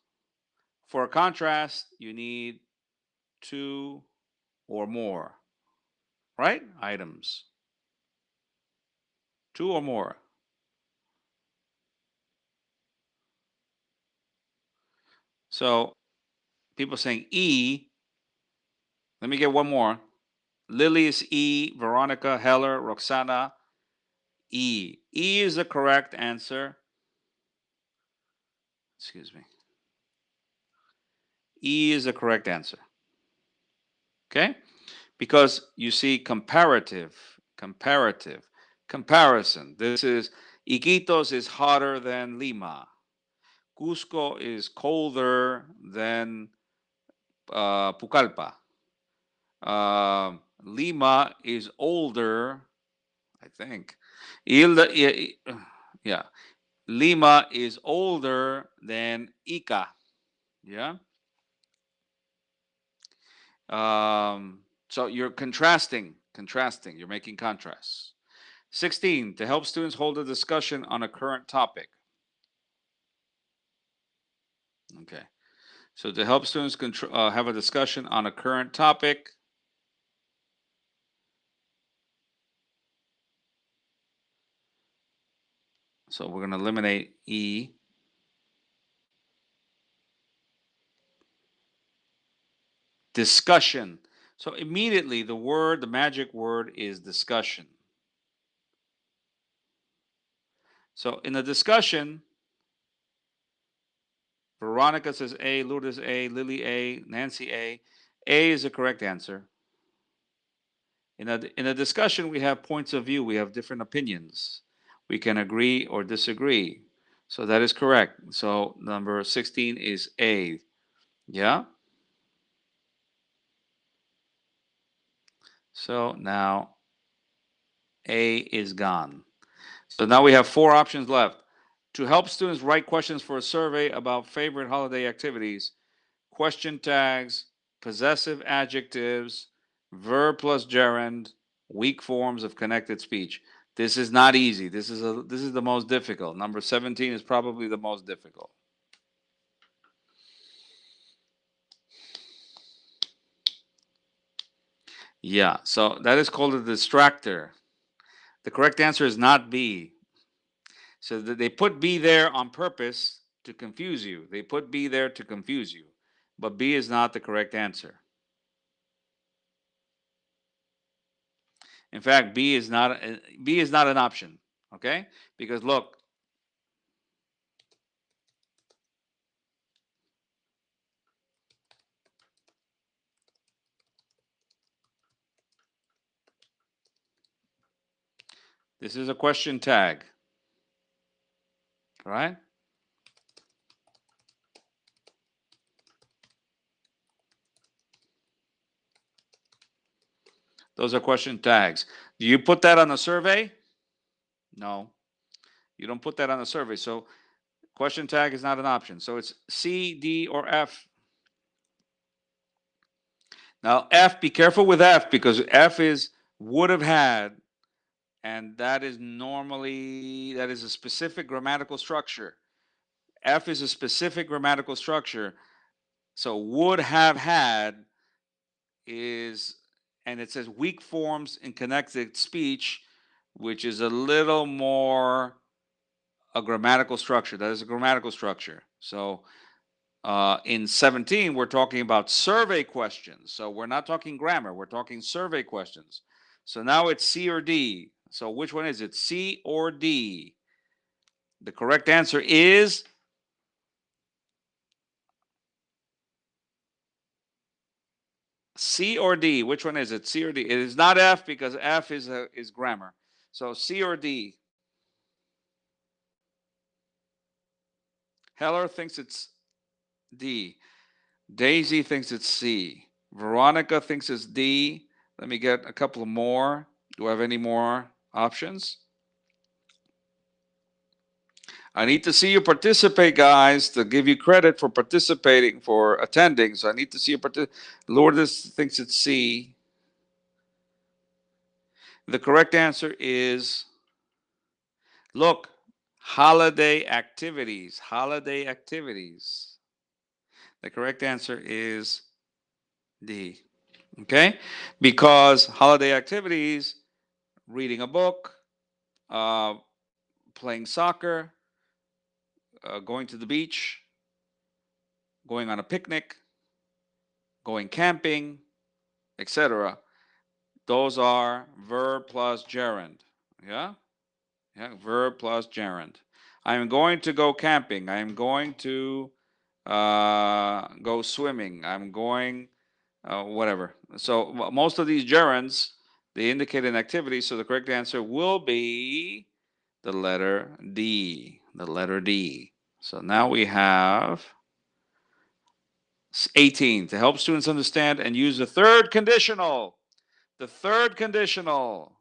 For a contrast, you need two or more, right? Items. Two or more. So people saying E, let me get one more. Lily is E, Veronica, Heller, Roxana, E. E is the correct answer. Excuse me. E is the correct answer. Okay? Because you see comparison. This is Iquitos is hotter than Lima. Cusco is colder than Pucallpa. Lima is older, I think. Yeah. Lima is older than Ica. Yeah. So you're contrasting. You're making contrasts. 16, to help students hold a discussion on a current topic. Okay. So to help students have a discussion on a current topic. So we're going to eliminate E. Discussion. So immediately the magic word is discussion. So in the discussion, Veronica says A, Lourdes A, Lily A, Nancy A. A is the correct answer. In a discussion, we have points of view, we have different opinions. We can agree or disagree. So that is correct. So number 16 is A. Yeah? So now A is gone. So now we have 4 options left. To help students write questions for a survey about favorite holiday activities, question tags, possessive adjectives, verb plus gerund, weak forms of connected speech. This is not easy. This is the most difficult. Number 17 is probably the most difficult. Yeah, so that is called a distractor. The correct answer is not B. So they put B there on purpose to confuse you. They put B there to confuse you. But B is not the correct answer. In fact, B is not an option, okay? Because look, this is a question tag, right? Those are question tags. Do you put that on a survey? No, you don't put that on a survey. So question tag is not an option. So it's C, D, or F. Now F, be careful with F because F is would have had, and that is a specific grammatical structure. F is a specific grammatical structure. So would have had is, and it says weak forms in connected speech, which is a little more a grammatical structure. That is a grammatical structure. So in 17, we're talking about survey questions. So we're not talking grammar, we're talking survey questions. So now it's C or D. So which one is it, C or D? The correct answer is C or D. Which one is it, C or D? It is not F because F is grammar. So C or D. Heller thinks it's D. Daisy thinks it's C. Veronica thinks it's D. Let me get a couple more. Do I have any more options? I need to see you participate, guys, to give you credit for participating, for attending. So I need to see you participate. Lourdes thinks it's C. The correct answer is, look, holiday activities. Holiday activities. The correct answer is D. Okay? Because holiday activities, reading a book, uh, playing soccer, going to the beach, going on a picnic, going camping, etc. Those are verb plus gerund. Yeah? Yeah, verb plus gerund. I am going to go camping. I am going to go swimming. I'm going whatever. So most of these gerunds, they indicate an activity. So the correct answer will be the letter D. The letter D. So now we have 18 to help students understand and use the third conditional. The third conditional.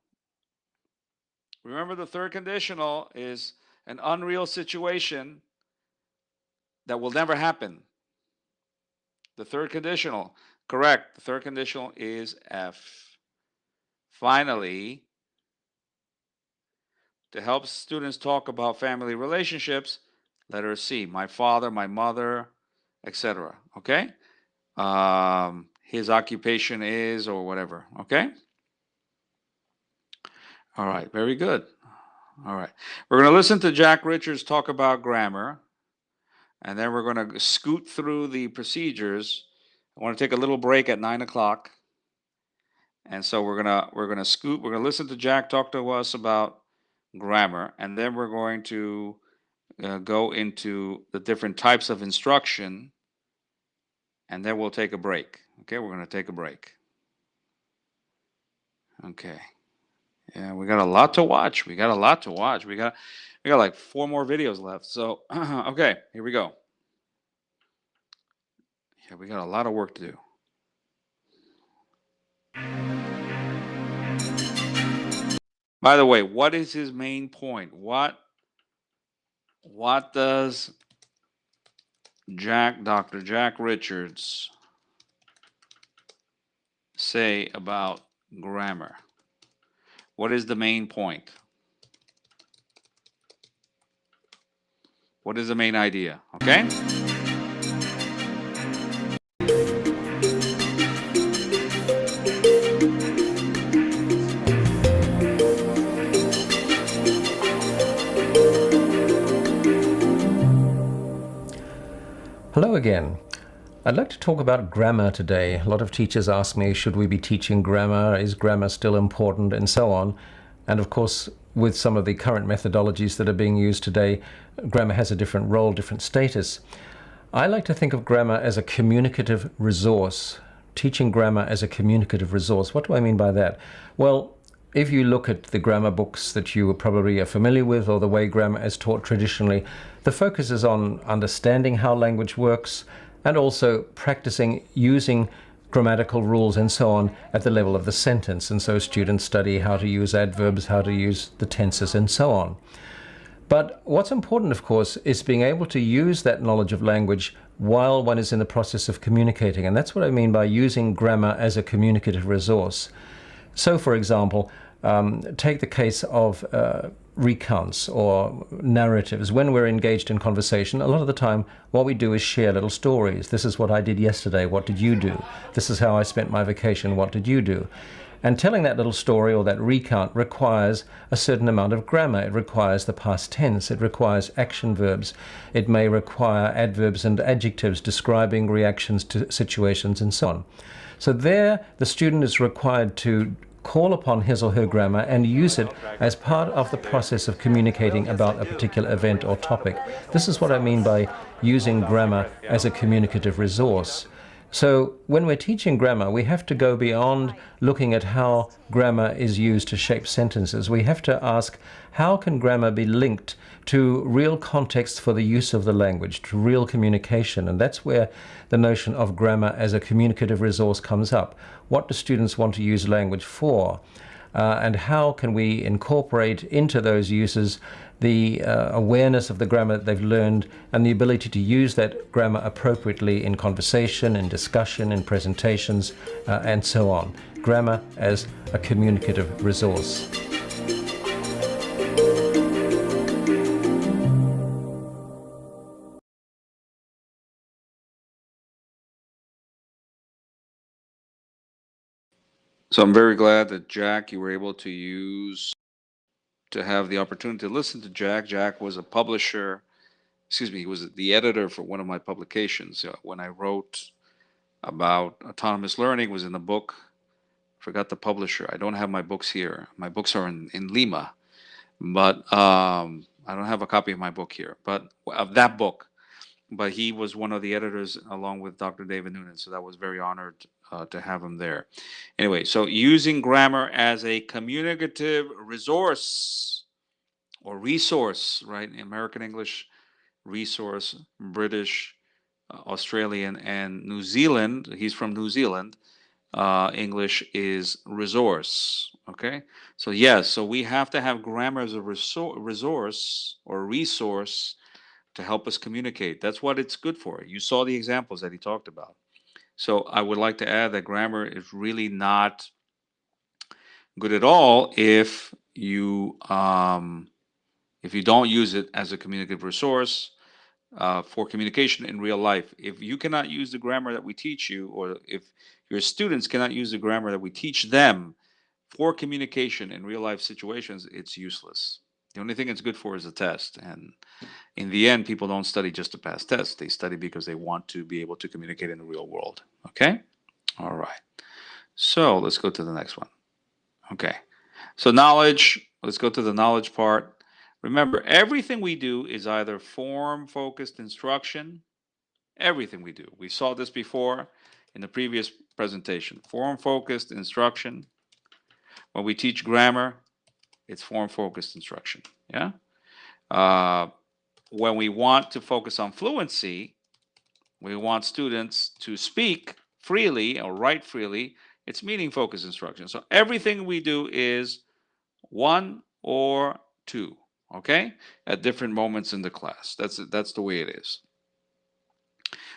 Remember, the third conditional is An unreal situation that will never happen. The third conditional. Correct. The third conditional is F. Finally, to help students talk about family relationships, letter C. My father, my mother, etc. Okay? His occupation is, or whatever. Okay? All right. Very good. All right. We're going to listen to Jack Richards talk about grammar, and then we're going to scoot through the procedures. I want to take a little break at 9 o'clock. And so we're gonna listen to Jack talk to us about grammar, and then we're going to go into the different types of instruction, and then we'll take a break. Okay, we're gonna take a break. Okay. Yeah, we got a lot to watch. We got a lot to watch. We got like 4 more videos left. So okay, here we go. Yeah, we got a lot of work to do. By the way, what is his main point? What does Dr. Jack Richards say about grammar? What is the main point? What is the main idea? Okay? Hello again. I'd like to talk about grammar today. A lot of teachers ask me, should we be teaching grammar? Is grammar still important? And so on. And of course, with some of the current methodologies that are being used today, grammar has a different role, different status. I like to think of grammar as a communicative resource. Teaching grammar as a communicative resource. What do I mean by that? Well, if you look at the grammar books that you probably are familiar with, or the way grammar is taught traditionally, the focus is on understanding how language works and also practicing using grammatical rules and so on at the level of the sentence. And so students study how to use adverbs, how to use the tenses, and so on. But what's important, of course, is being able to use that knowledge of language while one is in the process of communicating. And that's what I mean by using grammar as a communicative resource. So, for example, take the case of recounts or narratives. When we're engaged in conversation, a lot of the time what we do is share little stories. This is what I did yesterday. What did you do? This is how I spent my vacation. What did you do? And telling that little story or that recount requires a certain amount of grammar. It requires the past tense. It requires action verbs. It may require adverbs and adjectives describing reactions to situations and so on. So there, the student is required to call upon his or her grammar and use it as part of the process of communicating about a particular event or topic. This is what I mean by using grammar as a communicative resource. So when we're teaching grammar, we have to go beyond looking at how grammar is used to shape sentences. We have to ask, how can grammar be linked to real context for the use of the language, to real communication? And that's where the notion of grammar as a communicative resource comes up. What do students want to use language for? And how can we incorporate into those uses the awareness of the grammar that they've learned and the ability to use that grammar appropriately in conversation, in discussion, in presentations, and so on. Grammar as a communicative resource. So I'm very glad that Jack, you were able to have the opportunity to listen to Jack. Jack was a publisher, he was the editor for one of my publications. When I wrote about autonomous learning, was in the book. Forgot the publisher. I don't have my books here. My books are in Lima, but I don't have a copy of my book here, but of that book. But he was one of the editors along with Dr. David Noonan, so that was very honored to have him there. Anyway, so using grammar as a communicative resource or resource, right? American English, resource, British, Australian, and New Zealand. He's from New Zealand. English is resource. Okay, so yes, so we have to have grammar as a resource or resource to help us communicate. That's what it's good for. You saw the examples that he talked about. So I would like to add that grammar is really not good at all if you don't use it as a communicative resource for communication in real life. If you cannot use the grammar that we teach you, or if your students cannot use the grammar that we teach them for communication in real life situations, it's useless. The only thing it's good for is a test. And in the end, people don't study just to pass tests. They study because they want to be able to communicate in the real world. Okay? All right. So let's go to the next one. Okay. So knowledge, let's go to the knowledge part. Remember, everything we do is either form focused instruction. Everything we do. We saw this before in the previous presentation. Form focused instruction. When we teach grammar, it's form focused instruction. Yeah. Uh, when we want to focus on fluency, we want students to speak freely or write freely. It's meaning focused instruction. So everything we do is one or two, okay, at different moments in the class. That's the way it is.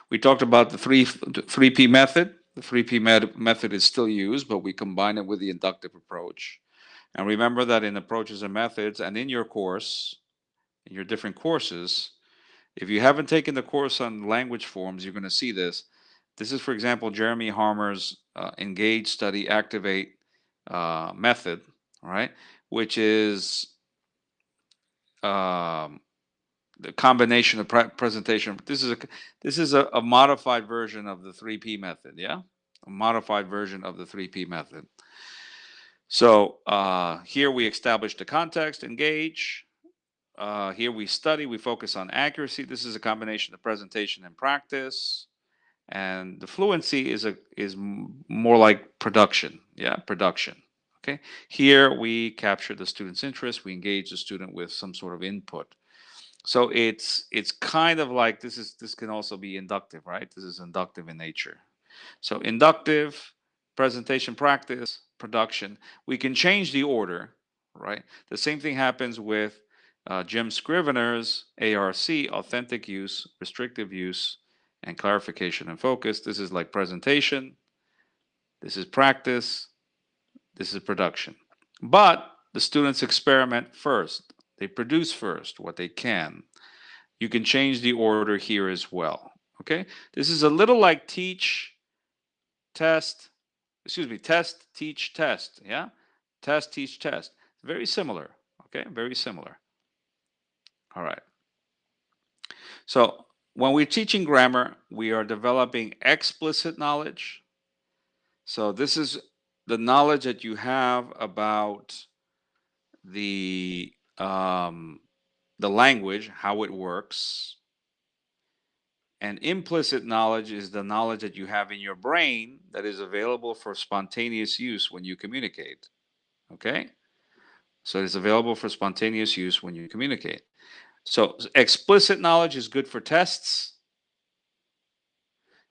We talked about the 3P method. The 3P method is still used, but we combine it with the inductive approach. And remember that in approaches and methods and in your course, in your different courses, if you haven't taken the course on language forms, you're going to see this. This is, for example, Jeremy Harmer's engage, study, activate method, all right, which is um, the combination of presentation. This is a modified version of the 3P method, yeah? A modified version of the 3P method. So here we establish the context, engage. Here we study, we focus on accuracy. This is a combination of presentation and practice. And the fluency is more like production, yeah, production. Okay. Here we capture the student's interest. We engage the student with some sort of input. So it's kind of like this can also be inductive, right? This is inductive in nature. So inductive, presentation practice, production. We can change the order, right? The same thing happens with Jim Scrivener's ARC, authentic use, restrictive use, and clarification and focus. This is like presentation, this is practice, this is production. But the students experiment first. They produce first what they can. You can change the order here as well. Okay? This is a little like test, test, teach, test. Yeah? Test, teach, test. Very similar. Okay? Very similar. All right. So when we're teaching grammar, we are developing explicit knowledge. So this is the knowledge that you have about the um, the language, how it works. And implicit knowledge is the knowledge that you have in your brain that is available for spontaneous use when you communicate. Okay? So it's available for spontaneous use when you communicate. So explicit knowledge is good for tests.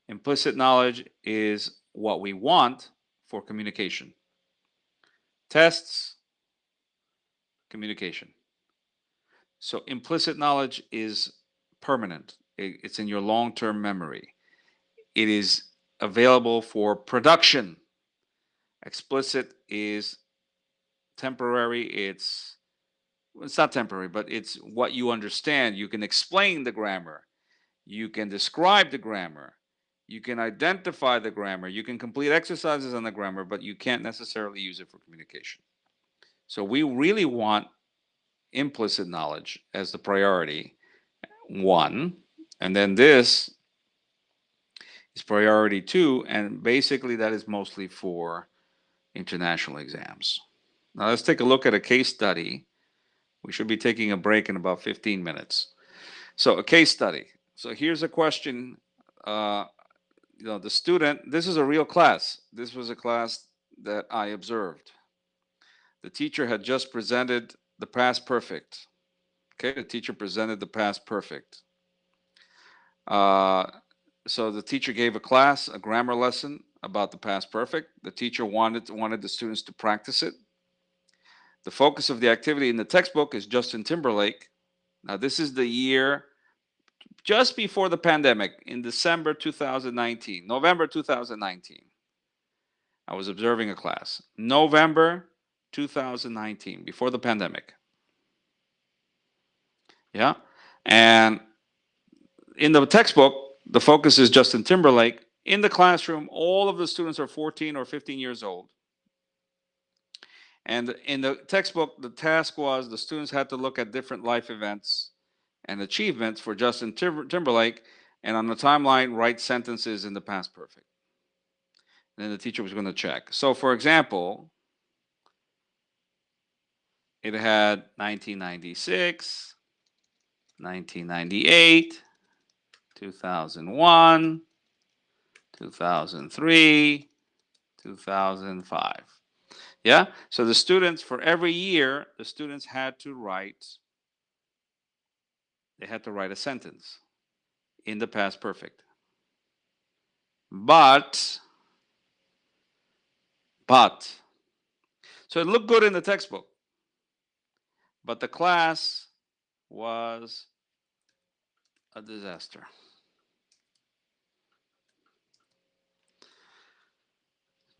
Implicit knowledge is what we want for communication. Tests, communication. So implicit knowledge is permanent. It's in your long-term memory. It is available for production. Explicit is temporary. It's not temporary, but it's what you understand. You can explain the grammar. You can describe the grammar. You can identify the grammar. You can complete exercises on the grammar, but you can't necessarily use it for communication. So we really want implicit knowledge as the priority one, and then this is priority two, and basically that is mostly for international exams. Now let's take a look at a case study. We should be taking a break in about 15 minutes. So a case study. So here's a question. The student, this is a real class. This was a class that I observed. The teacher had just presented the past perfect. Okay, the teacher presented the past perfect. Uh, so the teacher gave a class, a grammar lesson about the past perfect. The teacher wanted the students to practice it. The focus of the activity in the textbook is Justin Timberlake. Now, this is the year just before the pandemic, in December 2019, November 2019. I was observing a class. November 2019, before the pandemic. Yeah. And in the textbook, the focus is Justin Timberlake. In the classroom, all of the students are 14 or 15 years old. And in the textbook, the task was the students had to look at different life events and achievements for Justin Timberlake, and on the timeline, write sentences in the past perfect. And then the teacher was going to check. So, for example, it had 1996, 1998, 2001, 2003, 2005. Yeah? So the students, for every year, the students they had to write a sentence in the past perfect. But, but, so it looked good in the textbook, but the class was a disaster.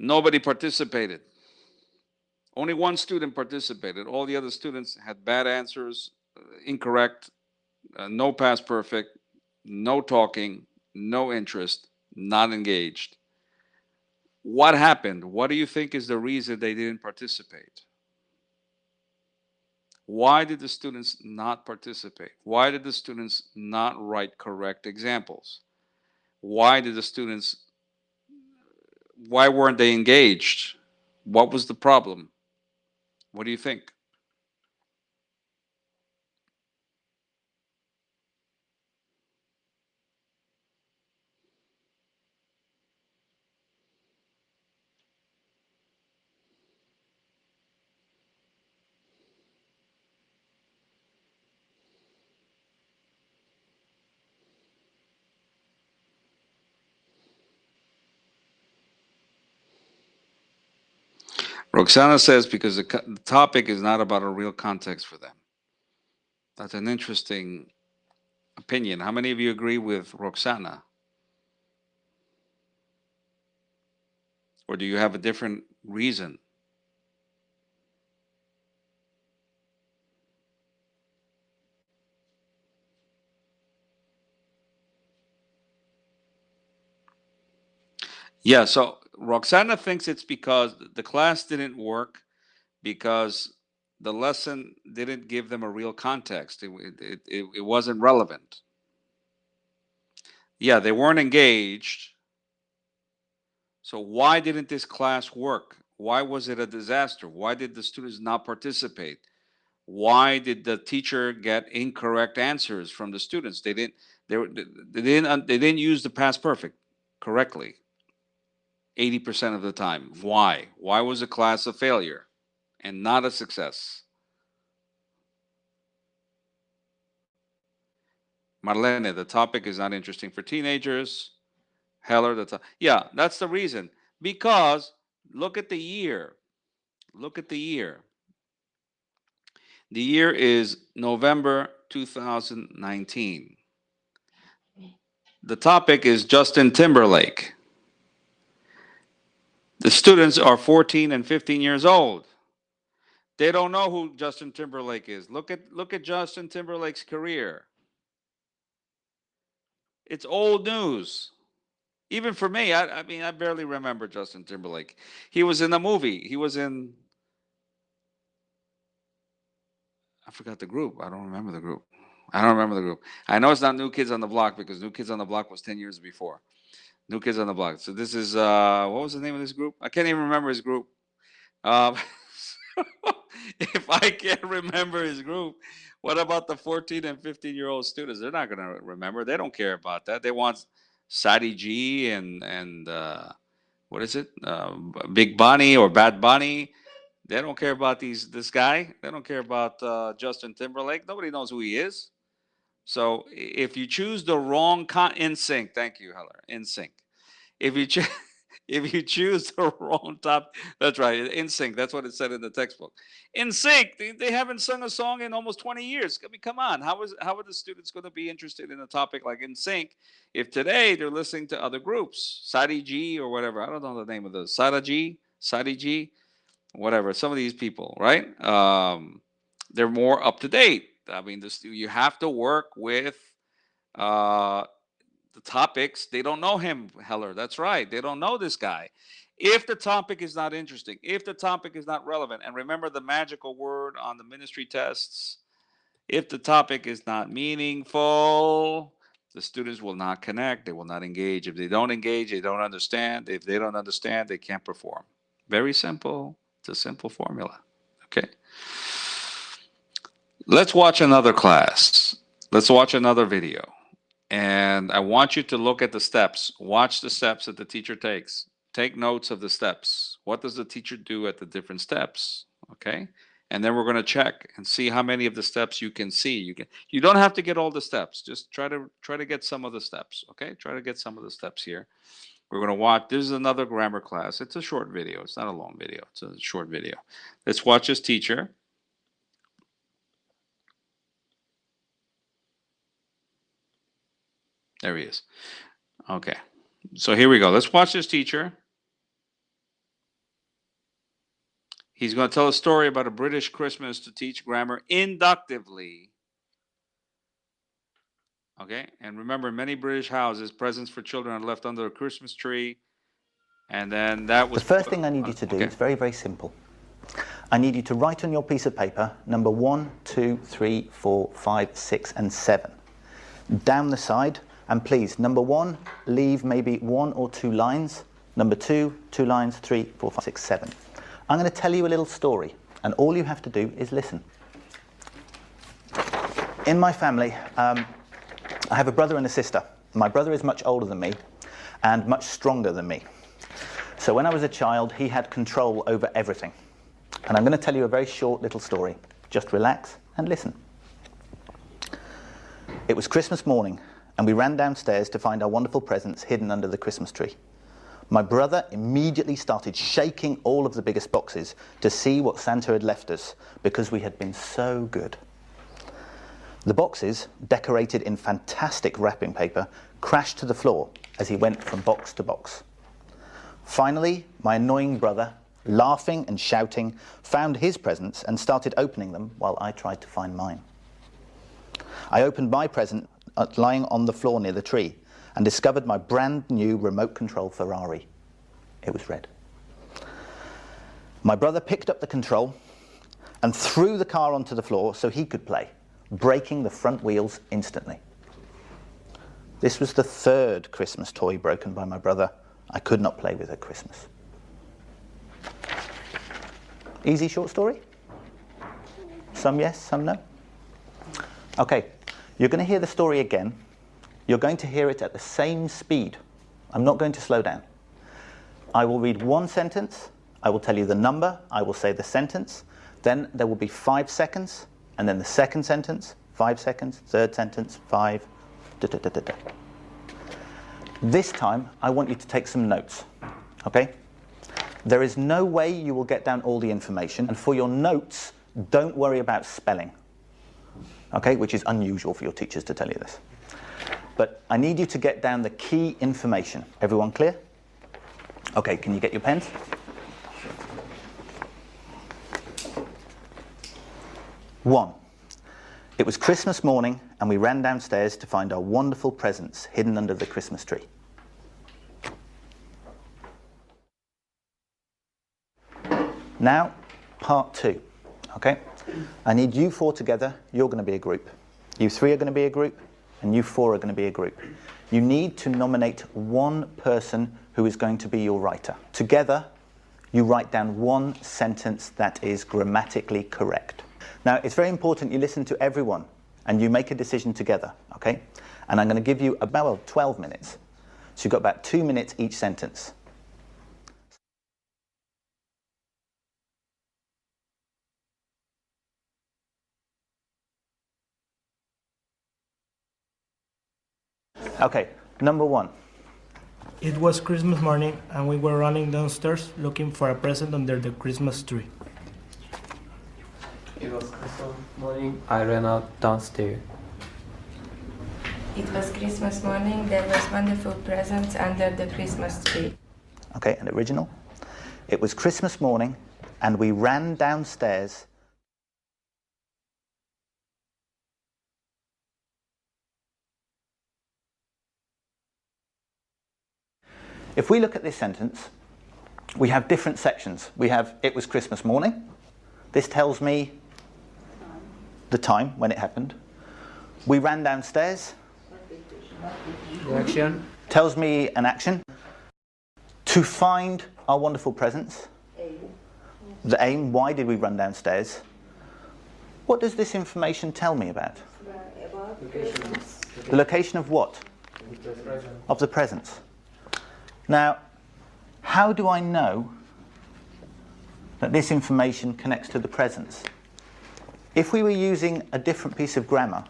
Nobody participated. Only one student participated. All the other students had bad answers, incorrect, no past perfect, no talking, no interest, not engaged. What happened? What do you think is the reason they didn't participate? Why did the students not participate? Why did the students not write correct examples? Why did the students, why weren't they engaged? What was the problem? What do you think? Roxana says because the topic is not about a real context for them. That's an interesting opinion. How many of you agree with Roxana? Or do you have a different reason? Yeah, so Roxana thinks it's because the class didn't work because the lesson didn't give them a real context. It wasn't relevant. Yeah, they weren't engaged. So why didn't this class work? Why was it a disaster? Why did the students not participate? Why did the teacher get incorrect answers from the students? They didn't use the past perfect correctly 80% of the time. Why? Why was the class a failure and not a success? Marlene, the topic is not interesting for teenagers. Heller, yeah, that's the reason. Because look at the year. Look at the year. The year is November 2019. The topic is Justin Timberlake. The students are 14 and 15 years old. They don't know who Justin Timberlake is. Look at Justin Timberlake's career. It's old news. Even for me, I mean, I barely remember Justin Timberlake. He was in a movie. He was in, I forgot the group. I don't remember the group. I don't remember the group. I know it's not New Kids on the Block because New Kids on the Block was 10 years before. New Kids on the Block. So this is, what was the name of this group? I can't even remember his group. Um, if I can't remember his group, what about the 14 and 15-year-old students? They're not going to remember. They don't care about that. They want Sadie G and what is it? Big Bunny or Bad Bunny. They don't care about this guy. They don't care about Justin Timberlake. Nobody knows who he is. So if you choose the wrong in sync, thank you, Heller. In sync. If you If you choose the wrong top, that's right. In sync. That's what it said in the textbook. In sync. They haven't sung a song in almost 20 years. I mean, come on. How are the students going to be interested in a topic like In Sync if today they're listening to other groups, Sadi G or whatever? I don't know the name of those. Sadi G, whatever. Some of these people, right? They're more up to date. I mean, you have to work with uh, the topics. They don't know him, Heller. That's right. They don't know this guy. If the topic is not interesting, if the topic is not relevant, and remember the magical word on the ministry tests, if the topic is not meaningful, the students will not connect. They will not engage. If they don't engage, they don't understand. If they don't understand, they can't perform. Very simple. It's a simple formula. Okay. Let's watch another class. Let's watch another video. And I want you to look at the steps. Watch the steps that the teacher takes. Take notes of the steps. What does the teacher do at the different steps? Okay? And then we're going to check and see how many of the steps you can see. You don't have to get all the steps. Just try to get some of the steps. Okay? Try to get some of the steps here. We're going to watch. This is another grammar class. It's a short video. It's not a long video. It's a short video. Let's watch this teacher. There he is. Okay. So here we go. Let's watch this teacher. He's going to tell a story about a British Christmas to teach grammar inductively. Okay. And remember, in many British houses, presents for children are left under a Christmas tree. And then that was... The first thing I need you to do is very, very simple. I need you to write on your piece of paper number 1, 2, 3, 4, 5, 6, and 7. Down the side. And please, number 1, leave maybe 1 or 2 lines. Number 2, 2 lines, 3, 4, 5, 6, 7. I'm going to tell you a little story, and all you have to do is listen. In my family, I have a brother and a sister. My brother is much older than me and much stronger than me. So when I was a child, he had control over everything. And I'm going to tell you a very short little story. Just relax and listen. It was Christmas morning, and we ran downstairs to find our wonderful presents hidden under the Christmas tree. My brother immediately started shaking all of the biggest boxes to see what Santa had left us, because we had been so good. The boxes, decorated in fantastic wrapping paper, crashed to the floor as he went from box to box. Finally, my annoying brother, laughing and shouting, found his presents and started opening them while I tried to find mine. I opened my present lying on the floor near the tree and discovered my brand new remote control Ferrari. It was red. My brother picked up the control and threw the car onto the floor so he could play, breaking the front wheels instantly. This was the 3rd Christmas toy broken by my brother. I could not play with at Christmas. Easy short story? Some yes, some no? Okay, you're going to hear the story again. You're going to hear it at the same speed. I'm not going to slow down. I will read one sentence. I will tell you the number. I will say the sentence. Then there will be 5 seconds. And then the second sentence, 5 seconds. Third sentence, 5. Da, da, da, da, da. This time, I want you to take some notes. Okay? There is no way you will get down all the information. And for your notes, don't worry about spelling. Okay? Which is unusual for your teachers to tell you this. But I need you to get down the key information. Everyone clear? Okay, can you get your pens? One. It was Christmas morning and we ran downstairs to find our wonderful presents hidden under the Christmas tree. Now, part 2. Okay? I need you 4 together. You're going to be a group. You 3 are going to be a group. And you 4 are going to be a group. You need to nominate one person who is going to be your writer. Together, you write down one sentence that is grammatically correct. Now, it's very important you listen to everyone and you make a decision together, okay? And I'm going to give you about 12 minutes. So you've got about 2 minutes each sentence. Okay, number 1. It was Christmas morning, and we were running downstairs looking for a present under the Christmas tree. It was Christmas morning. I ran out downstairs. It was Christmas morning. There was wonderful presents under the Christmas tree. Okay, and original. It was Christmas morning, and we ran downstairs. If we look at this sentence, we have different sections. We have, it was Christmas morning. This tells me the time when it happened. We ran downstairs. The action. Tells me an action. To find our wonderful presents. The aim, why did we run downstairs? What does this information tell me about? The location of what? Of the presents. Now, how do I know that this information connects to the presents? If we were using a different piece of grammar,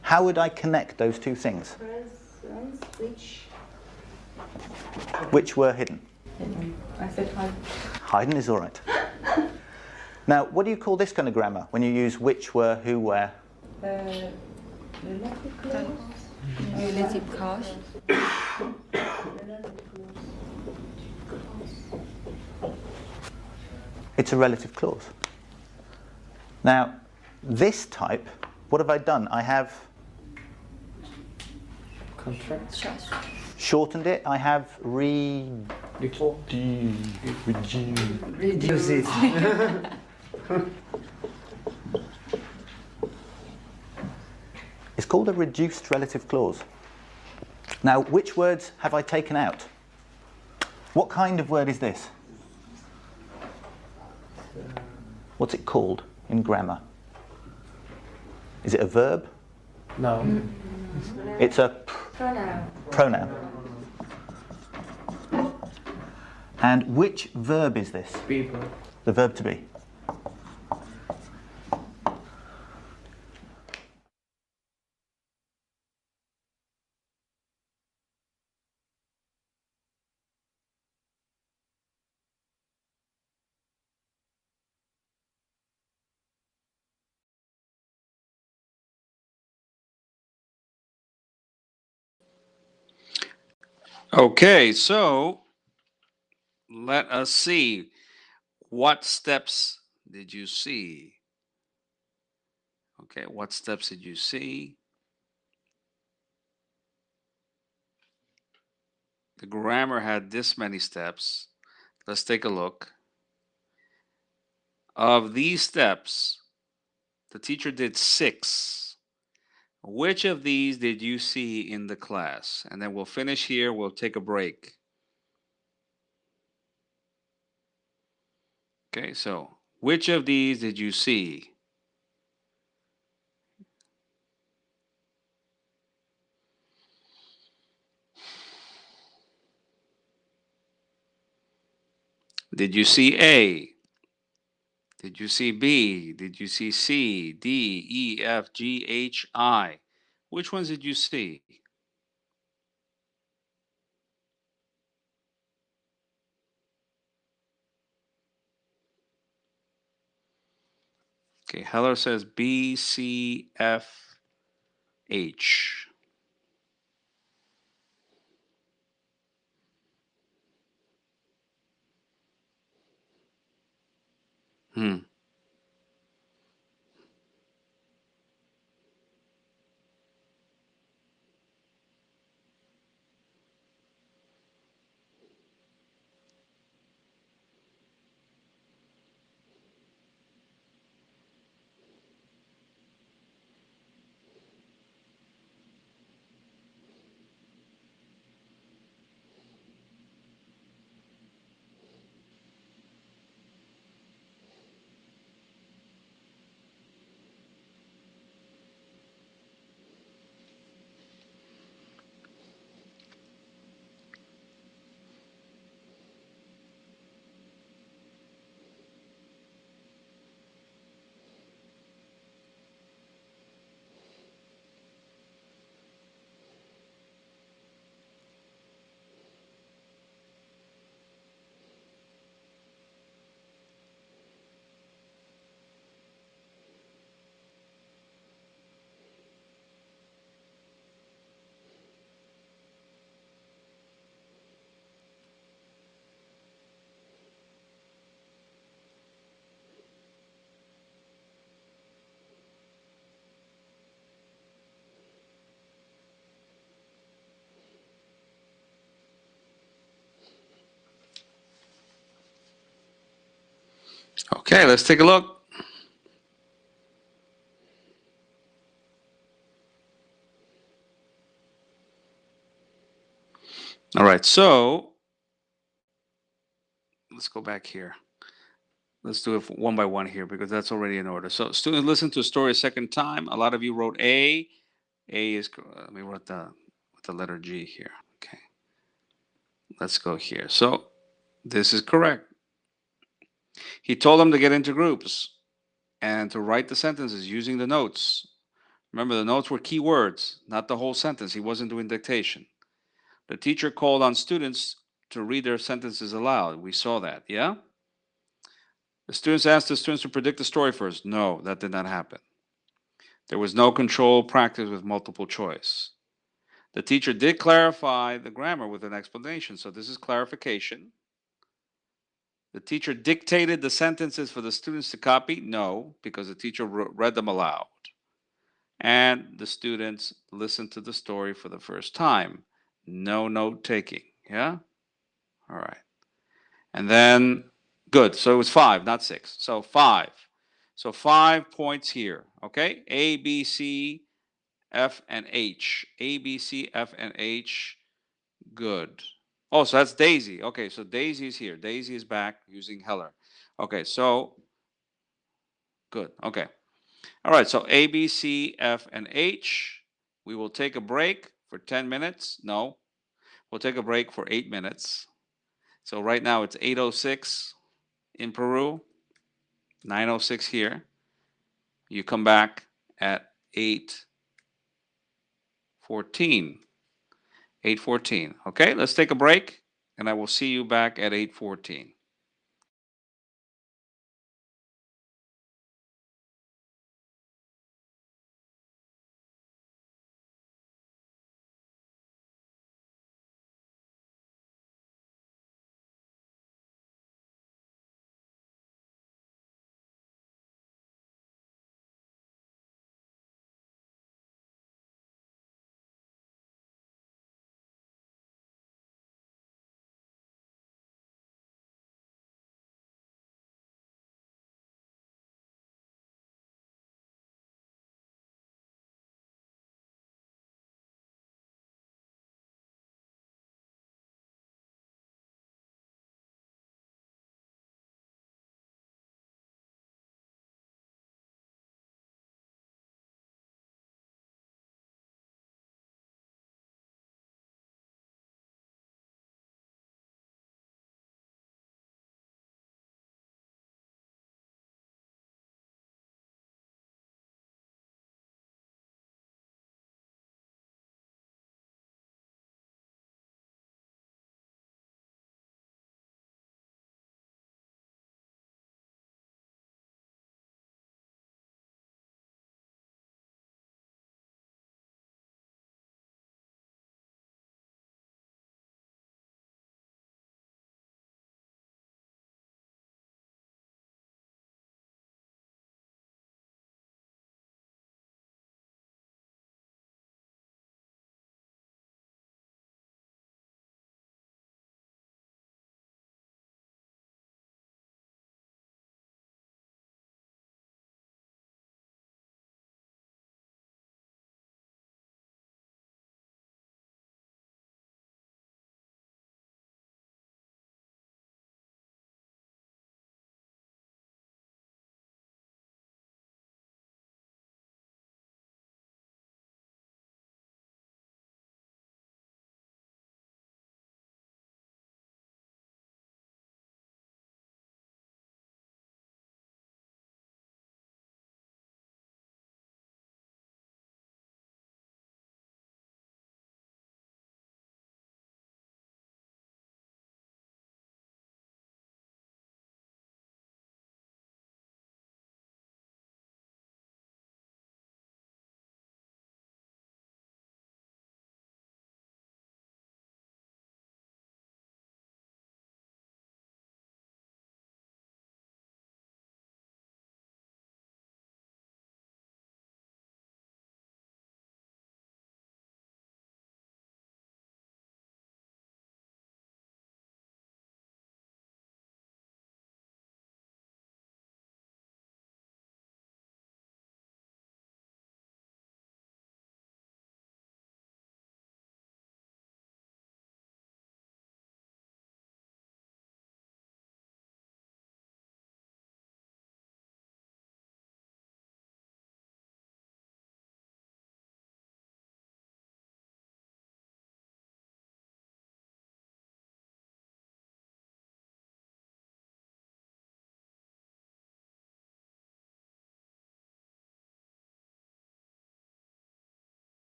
how would I connect those two things? Presents Which were hidden? I said hide. Hidden is all right. Now, what do you call this kind of grammar when you use which, were, who, where? Relative clause. Relative clause. It's a relative clause. Now, this type, what have I done? I have Contract. shortened it. I have Reduce it. It's called a reduced relative clause. Now, which words have I taken out? What kind of word is this? What's it called in grammar? Is it a verb? No. It's a Pronoun. pronoun. And which verb is this? People. The verb to be. Okay, so let us see. What steps did you see? Okay, what steps did you see? The grammar had this many steps. Let's take a look. Of these steps, the teacher did 6. Which of these did you see in the class? And then we'll finish here. We'll take a break. Okay, so which of these did you see? Did you see A? Did you see B? Did you see C, D, E, F, G, H, I? Which ones did you see? Okay, Heller says B, C, F, H. Hmm. Okay, let's take a look. All right, so let's go back here. Let's do it one by one here because that's already in order. So, students, listen to a story a second time. A lot of you wrote A. A is, let me write with the letter G here. Okay, let's go here. So, this is correct. He told them to get into groups and to write the sentences using the notes. Remember, the notes were key words, not the whole sentence. He wasn't doing dictation. The teacher called on students to read their sentences aloud. We saw that, yeah? The students asked the students to predict the story first. No, that did not happen. There was no control practice with multiple choice. The teacher did clarify the grammar with an explanation. So this is clarification. The teacher dictated the sentences for the students to copy. No, because the teacher read them aloud. And the students listened to the story for the first time. No note taking. Yeah? All right. And then, good. So it was 5, not 6. So 5. So 5 points here. Okay? A, B, C, F, and H. A, B, C, F, and H. Good. Oh, so that's Daisy. Okay, so Daisy is here. Daisy is back using Heller. Okay, so good. Okay. All right, so A, B, C, F, and H. We will take a break for 10 minutes. No, we'll take a break for 8 minutes. So right now it's 8:06 in Peru, 9:06 here. You come back at 8:14. 8:14. Okay, let's take a break, and I will see you back at 8:14.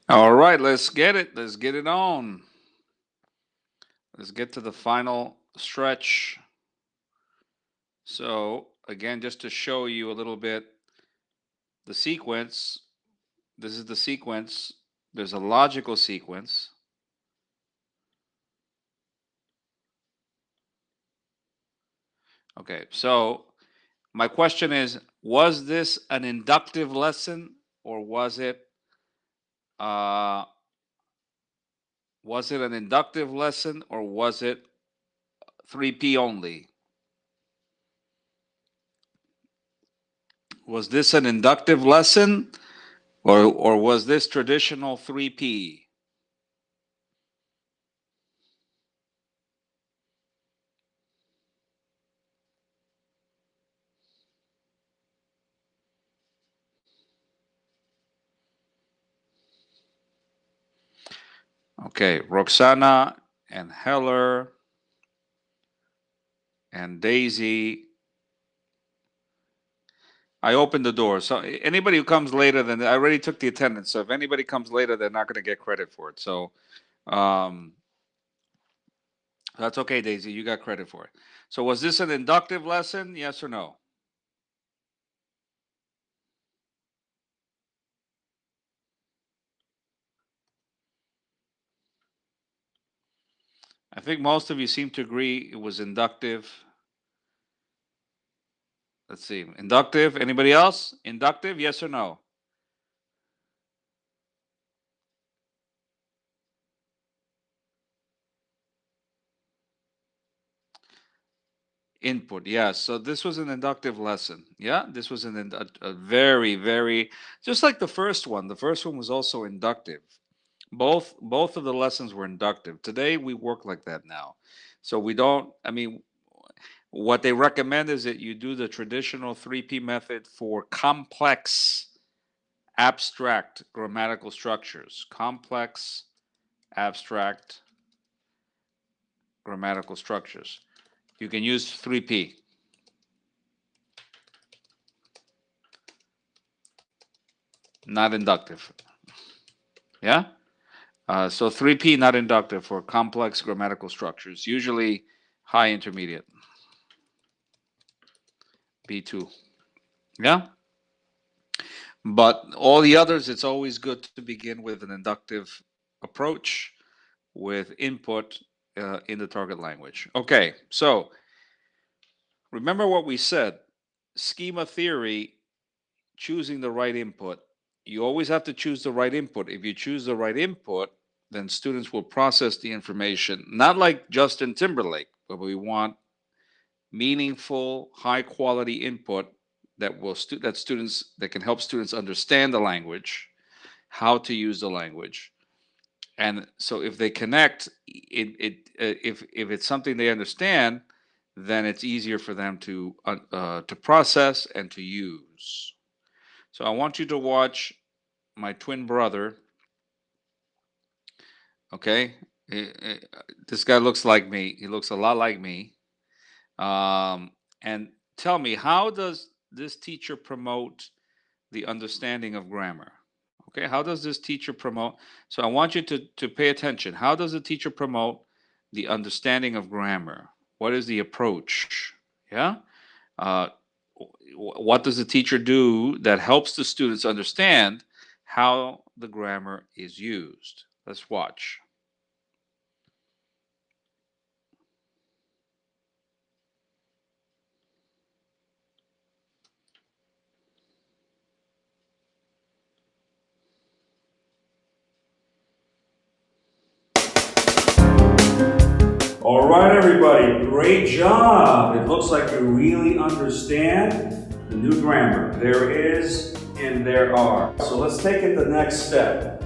All right, let's get it. Let's get it on. Let's get to the final stretch. So, again, just to show you a little bit the sequence, this is the sequence. There's a logical sequence. Okay, so my question is, was this an inductive lesson or uh, was it an inductive lesson or was it 3P only? Was this an inductive lesson or was this traditional 3P? Okay, Roxana and Heller and Daisy. I opened the door. So anybody who comes later than I already took the attendance. So if anybody comes later, they're not going to get credit for it. So um, that's okay, Daisy. You got credit for it. So was this an inductive lesson? Yes or no? I think most of you seem to agree it was inductive. Let's see. Inductive. Anybody else? Inductive? Yes or no? Input. Yeah. So this was an inductive lesson. Yeah. This was a very, very, just like the first one. The first one was also inductive. Both of the lessons were inductive. Today we work like that now. So we don't, I mean, what they recommend is that you do the traditional 3P method for complex abstract grammatical structures. Complex abstract grammatical structures. You can use 3P. Not inductive. Yeah? So 3P not inductive for complex grammatical structures, usually high intermediate. B2. Yeah? But all the others, it's always good to begin with an inductive approach with input in the target language. Okay, so remember what we said. Schema theory, choosing the right input. You always have to choose the right input. If you choose the right input, then students will process the information, not like Justin Timberlake, but we want meaningful, high quality input that can help students understand the language, how to use the language. And so if they connect if it's something they understand, then it's easier for them to process and to use. So I want you to watch my twin brother. Okay, this guy looks like me. He looks a lot like me. And tell me, how does this teacher promote the understanding of grammar? Okay, how does this teacher promote? So I want you to pay attention. How does the teacher promote the understanding of grammar? What is the approach? Yeah. Uh, what does the teacher do that helps the students understand how the grammar is used? Let's watch. All right, everybody, great job. It looks like you really understand the new grammar. There is and there are. So let's take it the next step.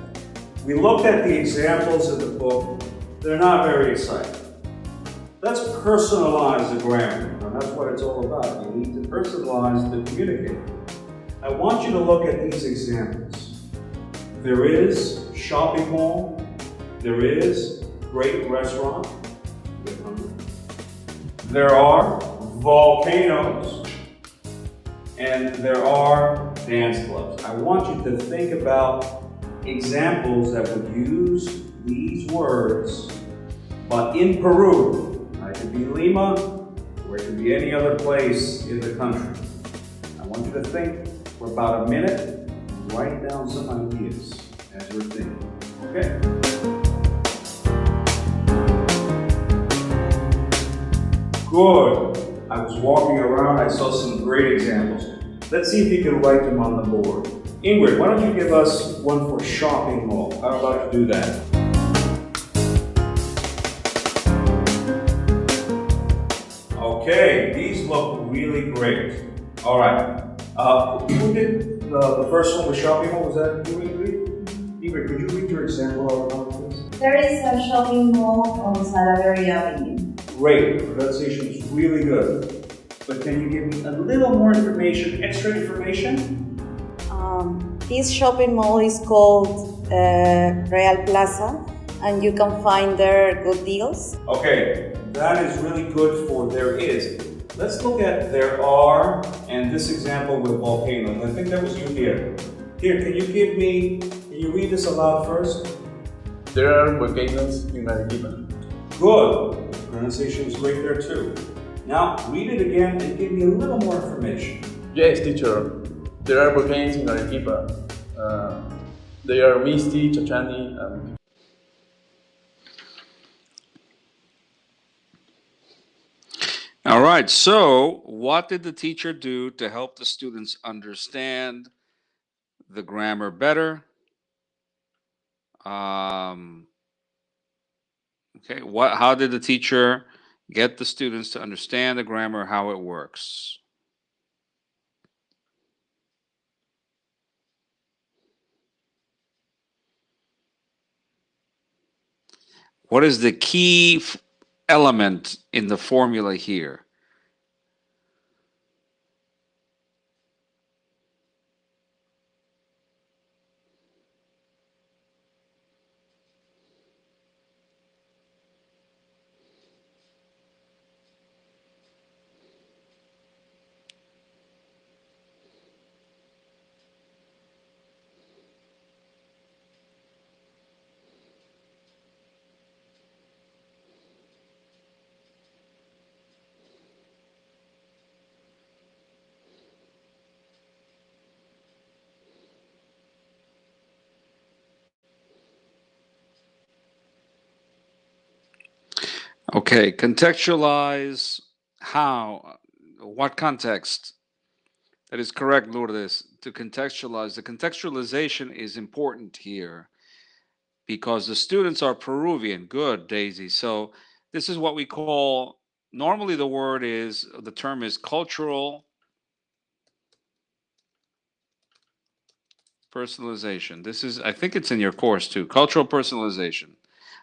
We looked at the examples in the book. They're not very exciting. Let's personalize the grammar. And that's what it's all about. You need to personalize the communicator. I want you to look at these examples. There is shopping mall. There is great restaurant. There are volcanoes, and there are dance clubs. I want you to think about examples that would use these words, but in Peru. It could be Lima, or it could be any other place in the country. I want you to think for about a minute, and write down some ideas as you're thinking. Okay? Good. I was walking around, I saw some great examples. Let's see if you can write them on the board. Ingrid, why don't you give us one for shopping mall? How about you do that? Okay, these look really great. All right. Who did the first one with shopping mall? Was that you, Ingrid? Ingrid, could you read your example out loud, please? There is a shopping mall on Salaberry Avenue. Great, the pronunciation is really good. But can you give me a little more information, extra information? This shopping mall is called Real Plaza, and you can find there good deals. Okay, that is really good for there is. Let's look at there are, and this example with volcanoes. I think that was you here. Here, can you read this aloud first? There are volcanoes in Arequipa. Good. Pronunciation is great there too. Now, read it again and give me a little more information. Yes, teacher. There are volcanoes in Arequipa. They are Misty, Chachani, and... All right, so what did the teacher do to help the students understand the grammar better? Okay, how did the teacher get the students to understand the grammar, how it works? What is the key element in the formula here? Okay, contextualize how, what context? That is correct, Lourdes. To contextualize, the contextualization is important here because the students are Peruvian. Good, Daisy. So this is what we call, normally the term is cultural personalization. This is, I think it's in your course too, cultural personalization.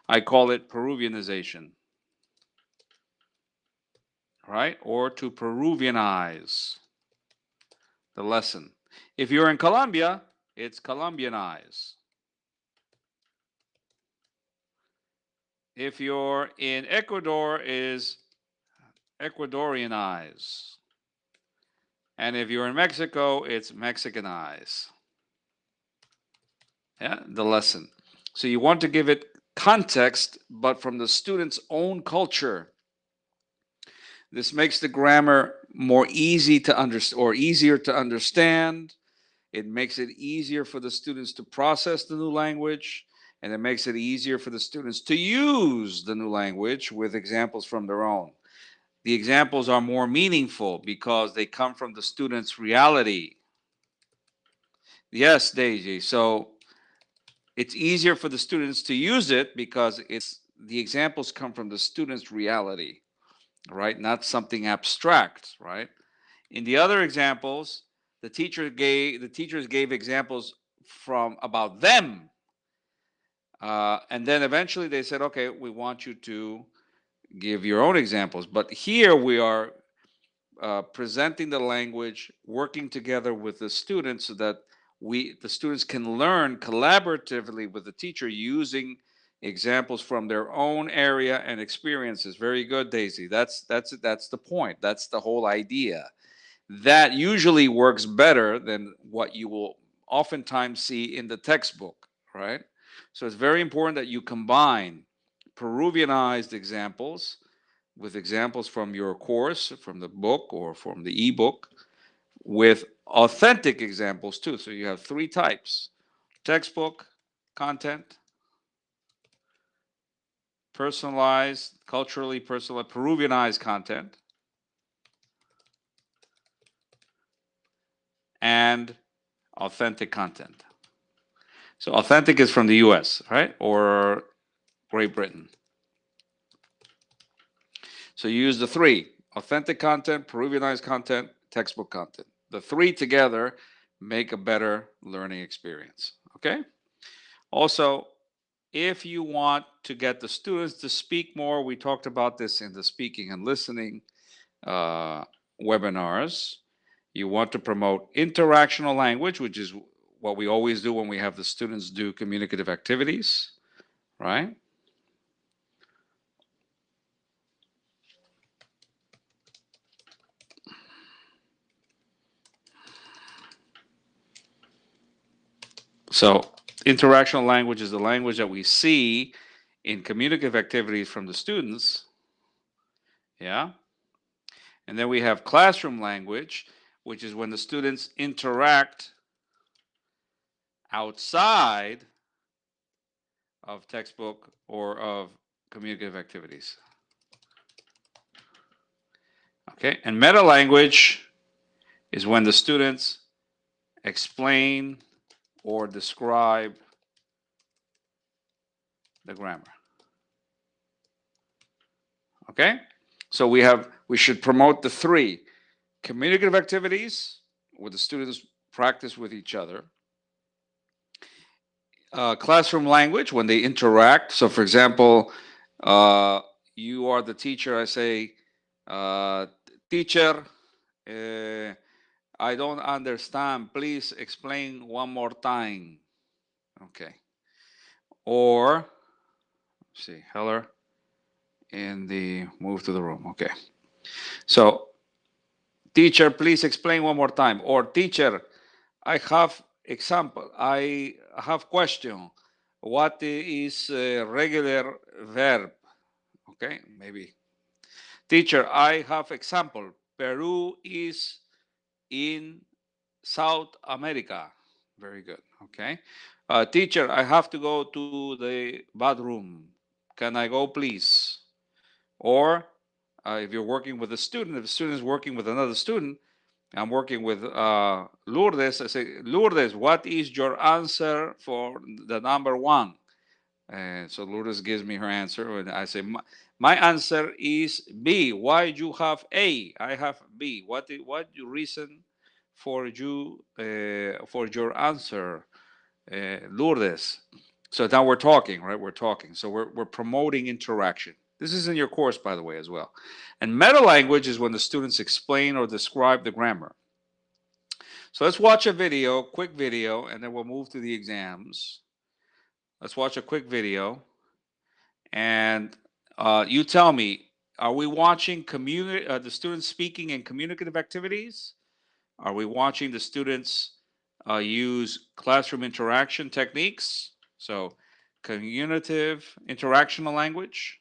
I call it Peruvianization. Right? Or to Peruvianize the lesson. If you're in Colombia, it's Colombianize. If you're in Ecuador, is Ecuadorianize. And if you're in Mexico, it's Mexicanize. Yeah, the lesson. So you want to give it context, but from the student's own culture. This makes the grammar more easy to understand or easier to understand. It makes it easier for the students to process the new language, and it makes it easier for the students to use the new language with examples from their own. The examples are more meaningful because they come from the student's reality. Yes, Daisy. So it's easier for the students to use it because the examples come from the student's reality, right? Not something abstract, right? In the other examples, the teachers gave examples from about them, and then eventually they said, okay, we want you to give your own examples. But here we are presenting the language, working together with the students so that the students can learn collaboratively with the teacher using examples from their own area and experiences. Very good, Daisy. That's the point. That's the whole idea. That usually works better than what you will oftentimes see in the textbook, right? So it's very important that you combine Peruvianized examples with examples from your course, from the book or from the ebook, with authentic examples too. So you have three types: textbook content, personalized, culturally personalized, Peruvianized content, and authentic content. So authentic is from the US, right? Or Great Britain. So you use the three: authentic content, Peruvianized content, textbook content. The three together make a better learning experience. Okay? Also, if you want to get the students to speak more, we talked about this in the speaking and listening webinars. You want to promote interactional language, which is what we always do when we have the students do communicative activities, right? So interactional language is the language that we see in communicative activities from the students. Yeah. And then we have classroom language, which is when the students interact outside of textbook or of communicative activities. Okay. And meta language is when the students explain or describe the grammar. Okay? So we should promote the three: communicative activities where the students practice with each other, classroom language when they interact. So, for example, you are the teacher. I say, teacher, I don't understand. Please explain one more time. Okay. Or, let's see, Heller in the move to the room. Okay. So, teacher, please explain one more time. Or, teacher, I have example. I have question. What is a regular verb? Okay, maybe. Teacher, I have example. Peru is in South America. Very good. Okay. Teacher, I have to go to the bathroom. Can I go, please? Or if you're working with a student, if a student is working with another student, I'm working with Lourdes. I say, Lourdes, what is your answer for the number one? And so Lourdes gives me her answer, and I say, my answer is B. Why you have A? I have B. What you reason for for your answer, Lourdes? So now we're talking, right? We're talking. So we're promoting interaction. This is in your course, by the way, as well. And meta language is when the students explain or describe the grammar. So let's watch a video, quick video, and then we'll move to the exams. Let's watch a quick video. And you tell me, are we watching the students speaking in communicative activities? Are we watching the students use classroom interaction techniques? So communicative interactional language.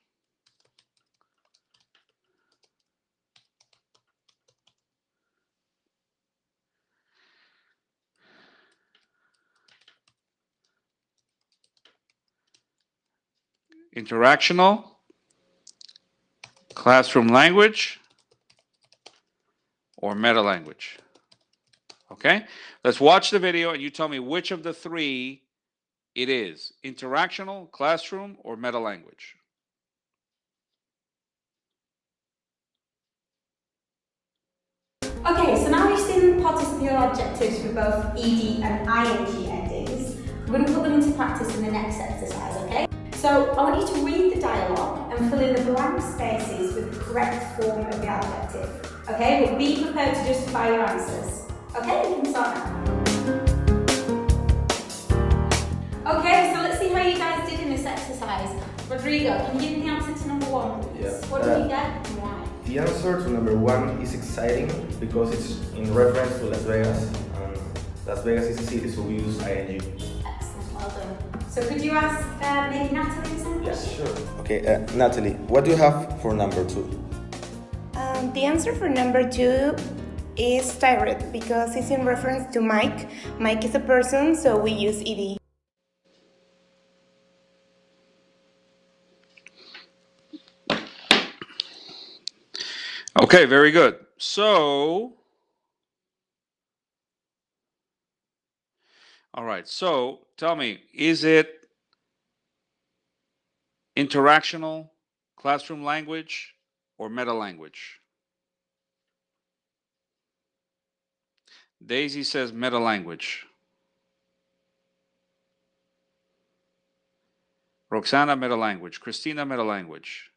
Interactional, classroom language, or meta language. Okay, let's watch the video and you tell me which of the three it is: interactional, classroom, or meta language. Okay, so now we've seen participial adjectives with both ed and ing endings. We're going to put them into practice in the next exercise, okay? So I want you to read the dialogue and fill in the blank spaces with the correct form of the adjective. Okay, but be prepared to justify your answers. Okay, we can start now. Okay, so let's see how you guys did in this exercise. Rodrigo, can you give me the answer to number one, please? Yeah. What did you get and why? The answer to number one is exciting because it's in reference to Las Vegas. Las Vegas is a city, so we use ing. Excellent, well done. So could you ask maybe Natalie the same question? Sure. Okay, Natalie, what do you have for number 2? The answer for number 2 is tired because it's in reference to Mike. Mike is a person, so we use ed. Okay, very good. So, all right. So, tell me, is it interactional classroom language or meta language? Daisy says meta language. Roxana, meta language. Christina, meta language.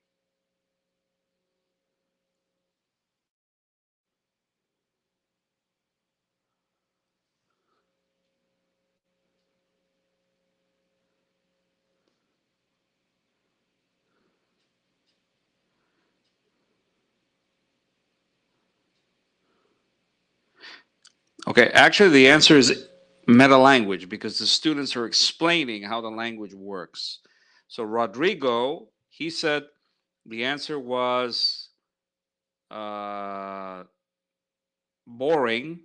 Okay, actually, the answer is meta language because the students are explaining how the language works. So, Rodrigo, he said the answer was boring,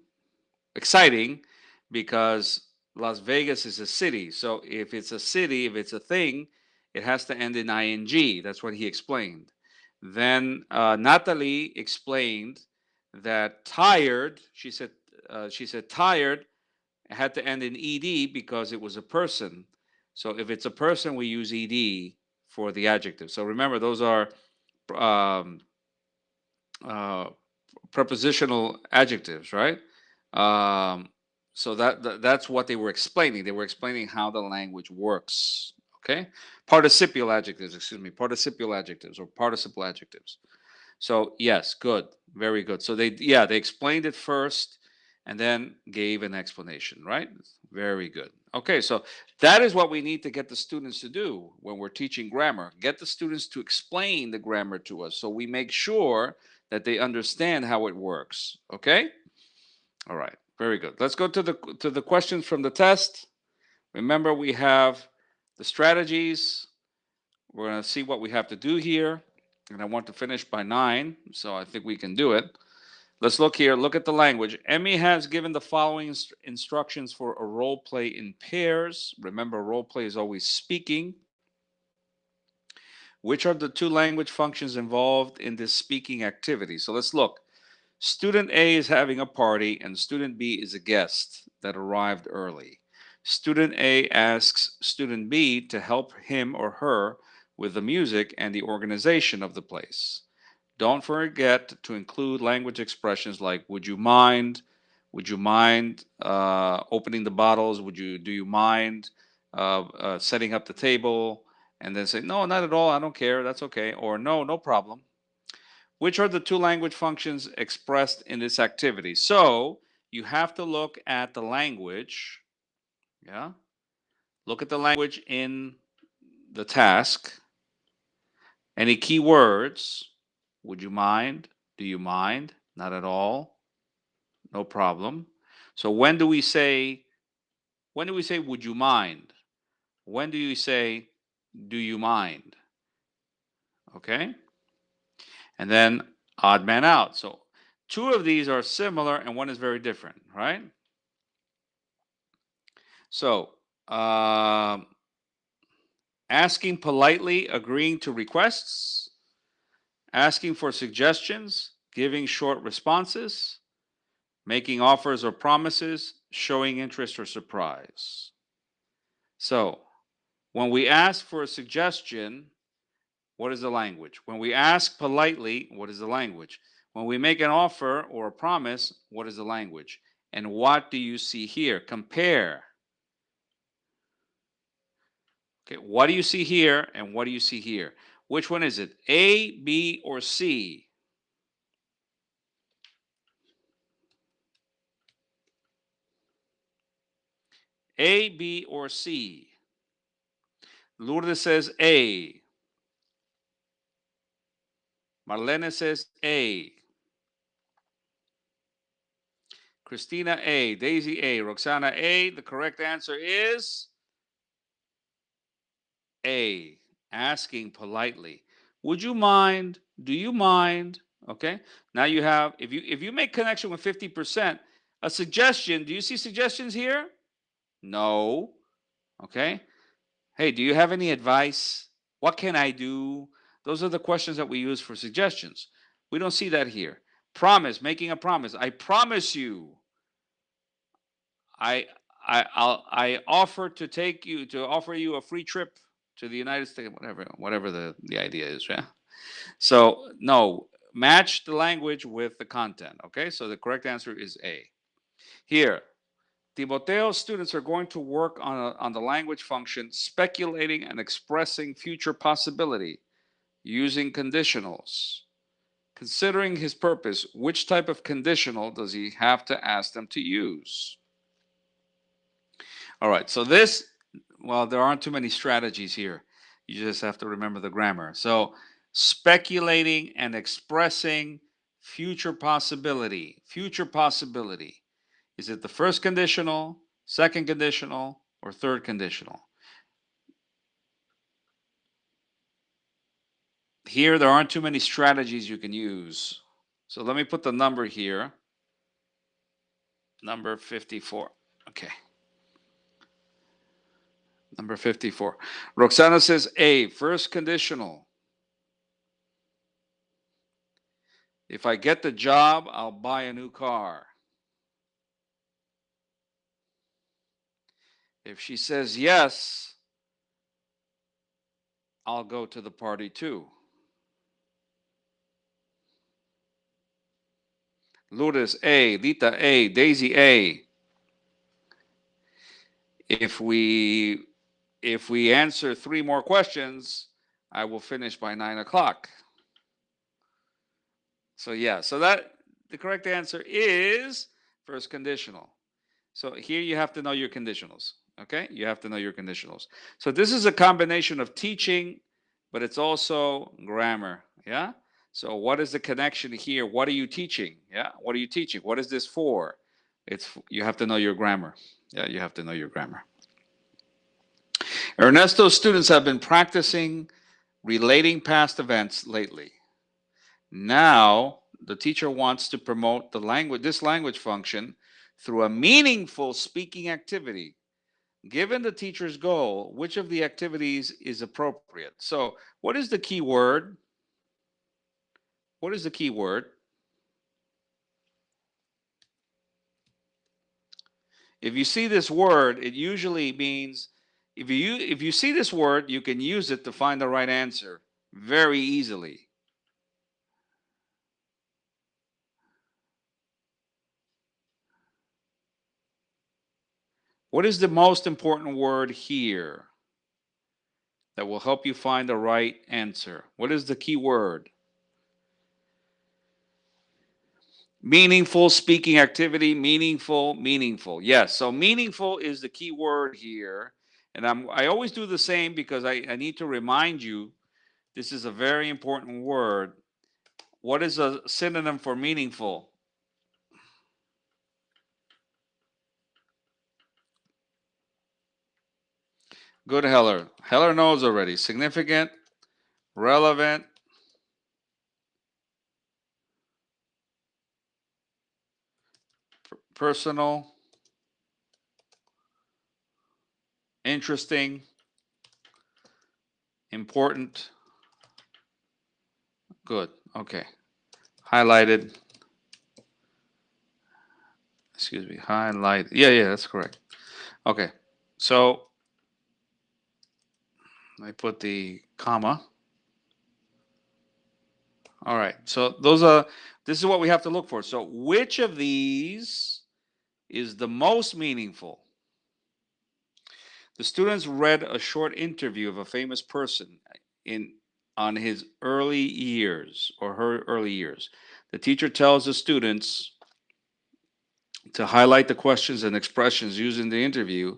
exciting, because Las Vegas is a city. So, if it's a city, if it's a thing, it has to end in ing. That's what he explained. Then Natalie explained that tired. She said tired had to end in ed because it was a person. So if it's a person, we use ed for the adjective. So remember, those are um, uh, prepositional adjectives, right? Um, so that's what they were explaining. They were explaining how the language works. Okay, participial adjectives. Excuse me, participial adjectives or participle adjectives. So yes, good, very good. So they explained it first and then gave an explanation, right? Very good. Okay, so that is what we need to get the students to do when we're teaching grammar. Get the students to explain the grammar to us so we make sure that they understand how it works. Okay? All right. Very good. Let's go to the questions from the test. Remember, we have the strategies. We're going to see what we have to do here. And I want to finish by 9, so I think we can do it. Let's look here. Look at the language. Emmy has given the following instructions for a role play in pairs. Remember, role play is always speaking. Which are the 2 language functions involved in this speaking activity? So let's look. Student A is having a party and student B is a guest that arrived early. Student A asks student B to help him or her with the music and the organization of the place. Don't forget to include language expressions like would you mind? Would you mind opening the bottles? Do you mind setting up the table? And then say, no, not at all. I don't care. That's okay. Or no, no problem. Which are the 2 language functions expressed in this activity? So you have to look at the language. Yeah. Look at the language in the task. Any key words? Would you mind? Do you mind? Not at all. No problem. So when do we say would you mind? When do you say do you mind? Okay? And then odd man out. So 2 of these are similar and one is very different, right? So asking politely, agreeing to requests, asking for suggestions, giving short responses, making offers or promises, showing interest or surprise. So when we ask for a suggestion, what is the language? When we ask politely, what is the language? When we make an offer or a promise, what is the language? And what do you see here? Compare. Okay, what do you see here and what do you see here? Which one is it? A, B, or C? A, B, or C? Lourdes says A. Marlene says A. Christina A. Daisy A. Roxana A. The correct answer is A, asking politely. Would you mind? Do you mind? Okay. Now you have, if you make connection with 50%, a suggestion, do you see suggestions here? No. Okay. Hey, do you have any advice? What can I do? Those are the questions that we use for suggestions. We don't see that here. Promise, making a promise. I promise you. I I offer to offer you a free trip to the United States, whatever the idea is, yeah. So no, match the language with the content. Okay, so the correct answer is A. Here, Timoteo's students are going to work on the language function, speculating and expressing future possibility using conditionals. Considering his purpose, which type of conditional does he have to ask them to use? All right, so this, well, there aren't too many strategies here. You just have to remember the grammar. So, speculating and expressing future possibility. Future possibility. Is it the first conditional, second conditional, or third conditional? Here, there aren't too many strategies you can use. So let me put the number here. Number 54. Okay. Number 54. Roxana says A, first conditional. If I get the job, I'll buy a new car. If she says yes, I'll go to the party too. Lourdes A, Lita A, Daisy A. If we answer 3 more questions, I will finish by 9 o'clock. So yeah, so that the correct answer is first conditional. So here you have to know your conditionals. Okay, you have to know your conditionals. So this is a combination of teaching, but it's also grammar. Yeah. So what is the connection here? What are you teaching? Yeah. What are you teaching? What is this for? You have to know your grammar. Yeah, you have to know your grammar. Ernesto's students have been practicing relating past events lately. Now the teacher wants to promote this language function through a meaningful speaking activity. Given the teacher's goal, which of the activities is appropriate? So, what is the key word? What is the key word? If you see this word, it usually means if you see this word, you can use it to find the right answer very easily. What is the most important word here that will help you find the right answer? What is the key word? Meaningful speaking activity, meaningful. Yes, so meaningful is the key word here. And I always do the same because I need to remind you this is a very important word. What is a synonym for meaningful? Good, Heller. Heller knows already. Significant, relevant, personal, interesting, important. Good. Okay. Highlighted. Excuse me. Highlight. Yeah, that's correct. Okay. So I put the comma. All right. So this is what we have to look for. So which of these is the most meaningful? The students read a short interview of a famous person on his early years or her early years. The teacher tells the students to highlight the questions and expressions used in the interview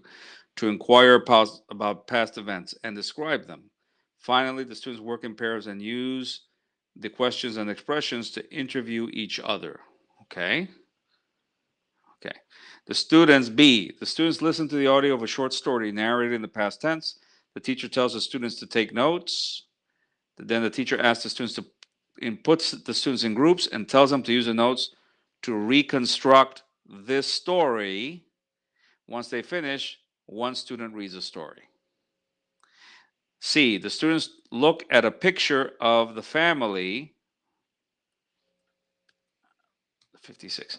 to inquire about past events and describe them. Finally, the students work in pairs and use the questions and expressions to interview each other. Okay? Okay. The students listen to the audio of a short story narrated in the past tense. The teacher tells the students to take notes. Then the teacher asks the students to puts the students in groups and tells them to use the notes to reconstruct this story. Once they finish, one student reads a story. C, the students look at a picture of the family. 56.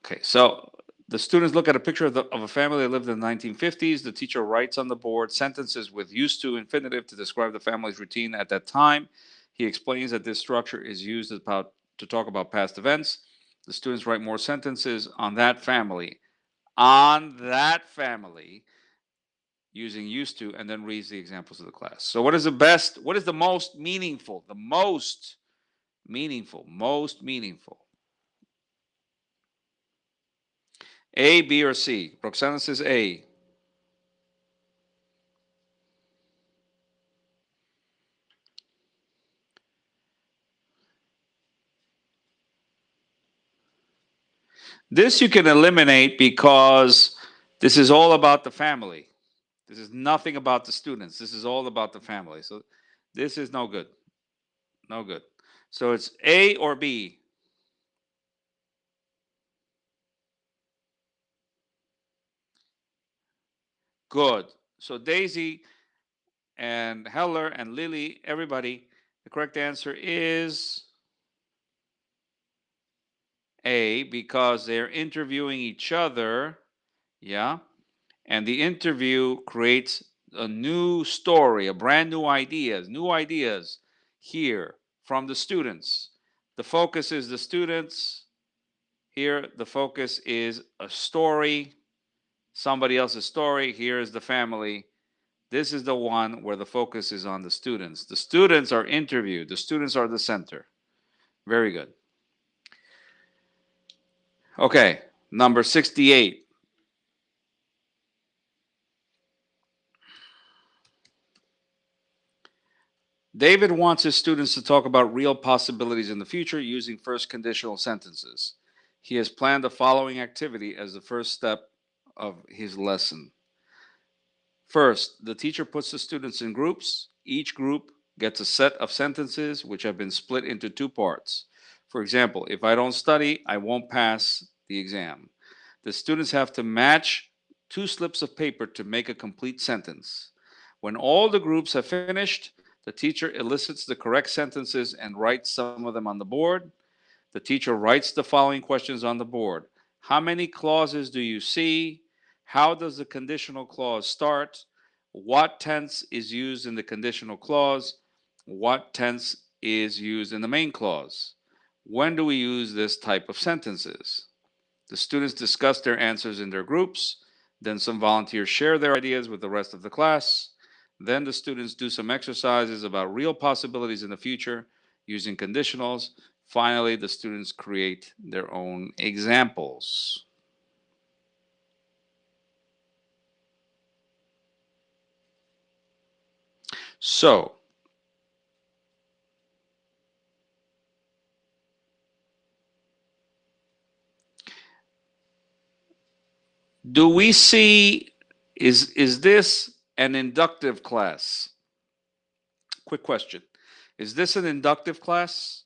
Okay, so the students look at a picture of a family that lived in the 1950s. The teacher writes on the board sentences with used to infinitive to describe the family's routine at that time. He explains that this structure is used to talk about past events. The students write more sentences on that family. On that family, using used to, and then reads the examples of the class. So what is the most meaningful? The most meaningful. A, B, or C? Roxana says A. This you can eliminate because this is all about the family. This is nothing about the students. This is all about the family. So this is no good. No good. So it's A or B. Good. So Daisy and Heller and Lily, everybody, the correct answer is A, because they're interviewing each other. Yeah. And the interview creates a new story, a brand new ideas here from the students. The focus is the students. Here, the focus is a story, somebody else's story. Here is the family. This is the one where the focus is on the students. The students are interviewed. The students are the center. Very good. Okay, number 68. David wants his students to talk about real possibilities in the future using first conditional sentences. He has planned the following activity as the first step of his lesson. First, the teacher puts the students in groups. Each group gets a set of sentences which have been split into two parts. For example, if I don't study, I won't pass the exam. The students have to match two slips of paper to make a complete sentence. When all the groups have finished, the teacher elicits the correct sentences and writes some of them on the board. The teacher writes the following questions on the board. How many clauses do you see? How does the conditional clause start? What tense is used in the conditional clause? What tense is used in the main clause? When do we use this type of sentences? The students discuss their answers in their groups. Then some volunteers share their ideas with the rest of the class. Then the students do some exercises about real possibilities in the future using conditionals. Finally, the students create their own examples. So, do we see, is this an inductive class? Quick question. Is this an inductive class?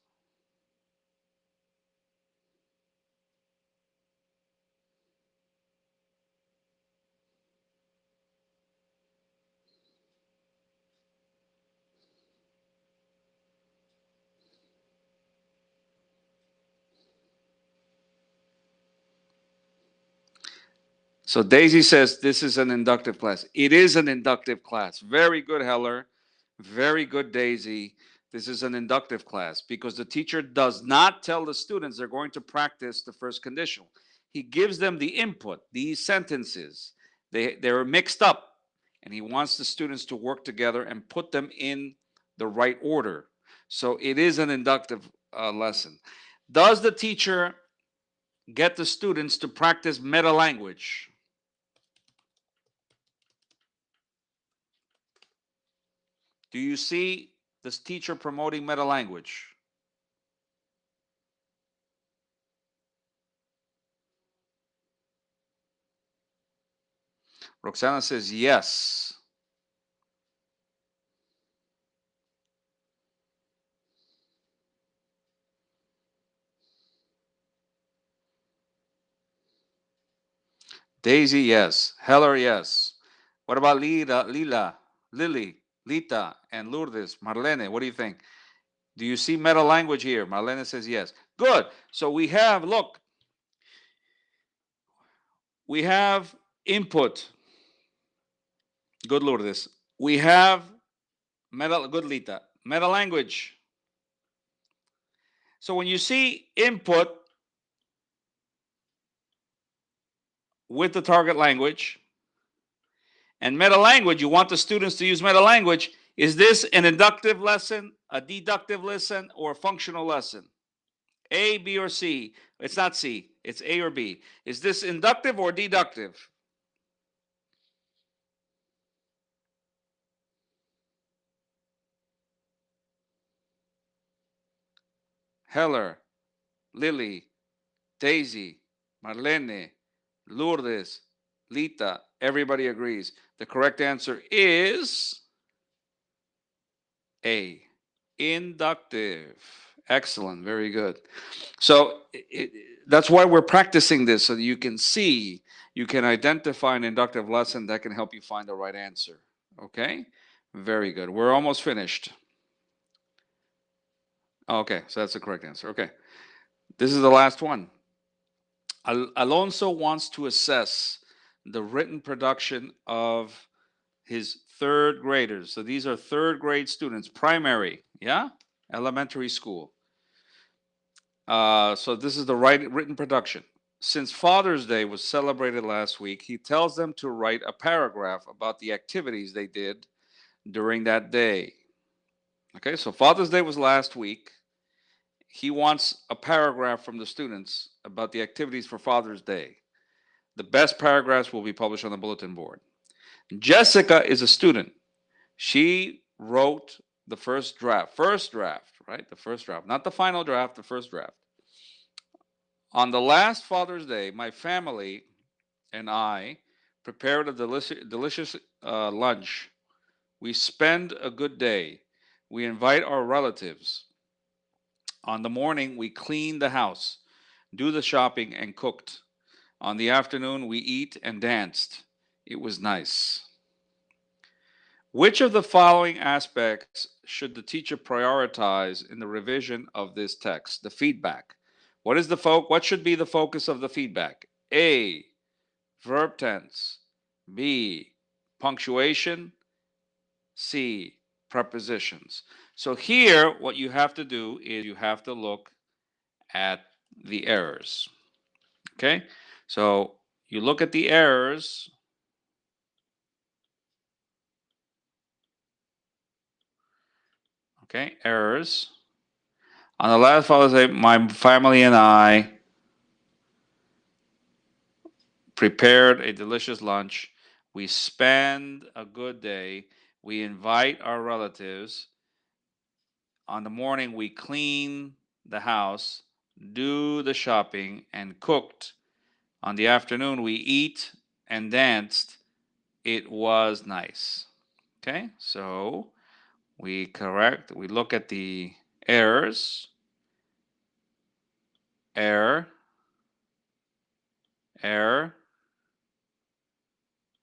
So Daisy says this is an inductive class. It is an inductive class. Very good, Heller. Very good, Daisy. This is an inductive class because the teacher does not tell the students they're going to practice the first conditional. He gives them the input, these sentences. They're mixed up, and he wants the students to work together and put them in the right order. So it is an inductive lesson. Does the teacher get the students to practice meta language? Do you see this teacher promoting meta language? Roxana says yes. Daisy, yes. Heller, yes. What about Lily, Lita, and Lourdes? Marlene, what do you think? Do you see meta language here? Marlene says yes. Good. So we have, look, we have input. Good, Lourdes. We have good, Lita. Meta language. So when you see input with the target language and meta language, you want the students to use meta language. Is this an inductive lesson, a deductive lesson, or a functional lesson? A, B, or C? It's not C, it's A or B. Is this inductive or deductive? Heller, Lily, Daisy, Marlene, Lourdes, Lita, everybody agrees. The correct answer is A, inductive. Excellent, very good. So that's why we're practicing this, so that you can see, you can identify an inductive lesson that can help you find the right answer. Okay? Very good. We're almost finished. Okay, so that's the correct answer. Okay. This is the last one. Alonso wants to assess the written production of his third graders. So these are third grade students, primary, yeah? Elementary school. So this is the written production. Since Father's Day was celebrated last week, he tells them to write a paragraph about the activities they did during that day. Okay, so Father's Day was last week. He wants a paragraph from the students about the activities for Father's Day. The best paragraphs will be published on the bulletin board. Jessica is a student. She wrote the first draft, right? The first draft, not the final draft, the first draft. On the last Father's Day, my family and I prepared a delicious lunch. We spend a good day. We invite our relatives. On the morning, we cleaned the house, do the shopping, and cooked. On the afternoon, we eat and danced. It was nice. Which of the following aspects should the teacher prioritize in the revision of this text? The feedback. What should be the focus of the feedback? A, verb tense. B, punctuation. C, prepositions. So here, what you have to do is you have to look at the errors. Okay? So you look at the errors. Okay, errors. On the last Father's Day, my family and I prepared a delicious lunch. We spend a good day. We invite our relatives. On the morning, we clean the house, do the shopping, and cooked. On the afternoon, we eat and danced. It was nice. Okay, so we look at the errors. Error, error,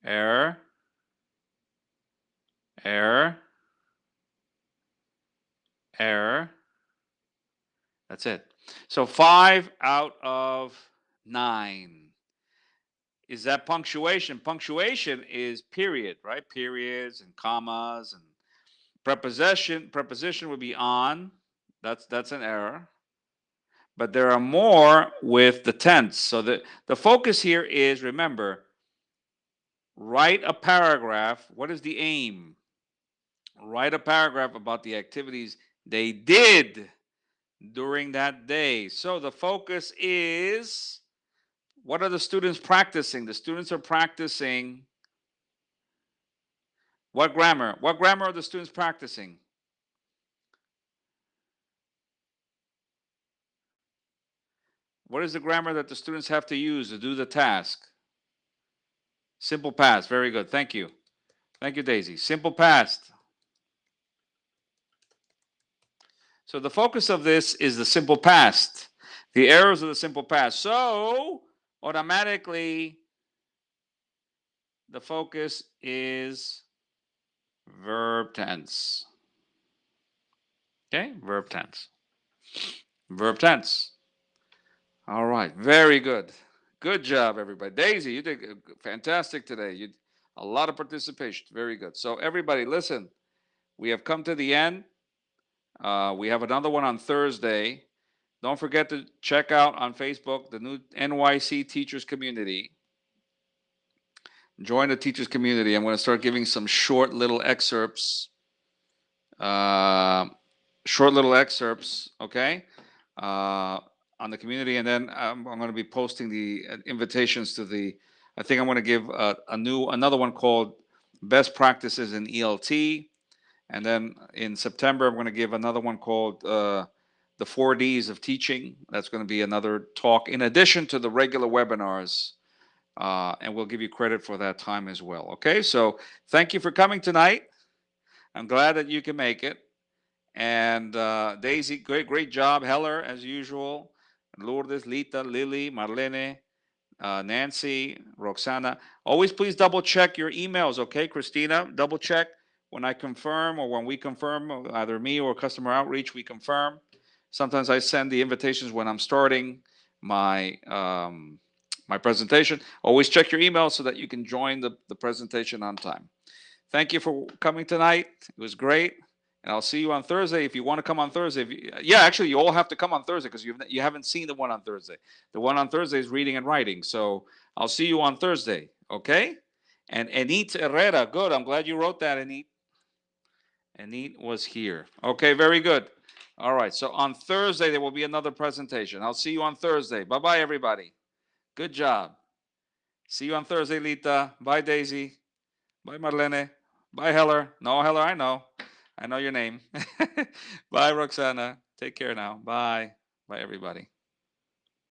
error, error, error. That's it. So 5 out of 9. Is that punctuation? Punctuation is period, right? Periods and commas and preposition. Preposition would be on. That's an error. But there are more with the tense. So the focus here is, remember, write a paragraph. What is the aim? Write a paragraph about the activities they did during that day. So the focus is, what are the students practicing? The students are practicing what grammar? What grammar are the students practicing? What is the grammar that the students have to use to do the task? Simple past. Very good. Thank you. Thank you, Daisy. Simple past. So the focus of this is the simple past, the errors of the simple past. So automatically, the focus is verb tense. Okay, verb tense. Verb tense. All right, very good. Good job, everybody. Daisy, you did fantastic today. You a lot of participation. Very good. So everybody, listen. We have come to the end. We have another one on Thursday. Don't forget to check out on Facebook the new NYC Teachers Community. Join the teachers community. I'm going to start giving some short little excerpts. Okay, on the community, and then I'm going to be posting the invitations to the. I think I'm going to give another one called Best Practices in ELT, and then in September I'm going to give another one called the 4Ds of Teaching. That's going to be another talk in addition to the regular webinars. And we'll give you credit for that time as well. Okay, so thank you for coming tonight. I'm glad that you can make it. And Daisy, great job. Heller, as usual. Lourdes, Lita, Lily, Marlene, Nancy, Roxana. Always please double check your emails, okay, Christina? Double check when I confirm or when we confirm, either me or customer outreach, we confirm. Sometimes I send the invitations when I'm starting my my presentation. Always check your email so that you can join the presentation on time. Thank you for coming tonight. It was great. And I'll see you on Thursday if you want to come on Thursday. Yeah, actually, you all have to come on Thursday because you haven't seen the one on Thursday. The one on Thursday is reading and writing. So I'll see you on Thursday, okay? And Enit Herrera, good. I'm glad you wrote that, Enit. Enit was here. Okay, very good. All right, so on Thursday, there will be another presentation. I'll see you on Thursday. Bye-bye, everybody. Good job. See you on Thursday, Lita. Bye, Daisy. Bye, Marlene. Bye, Heller. No, Heller, I know. I know your name. Bye, Roxana. Take care now. Bye. Bye, everybody.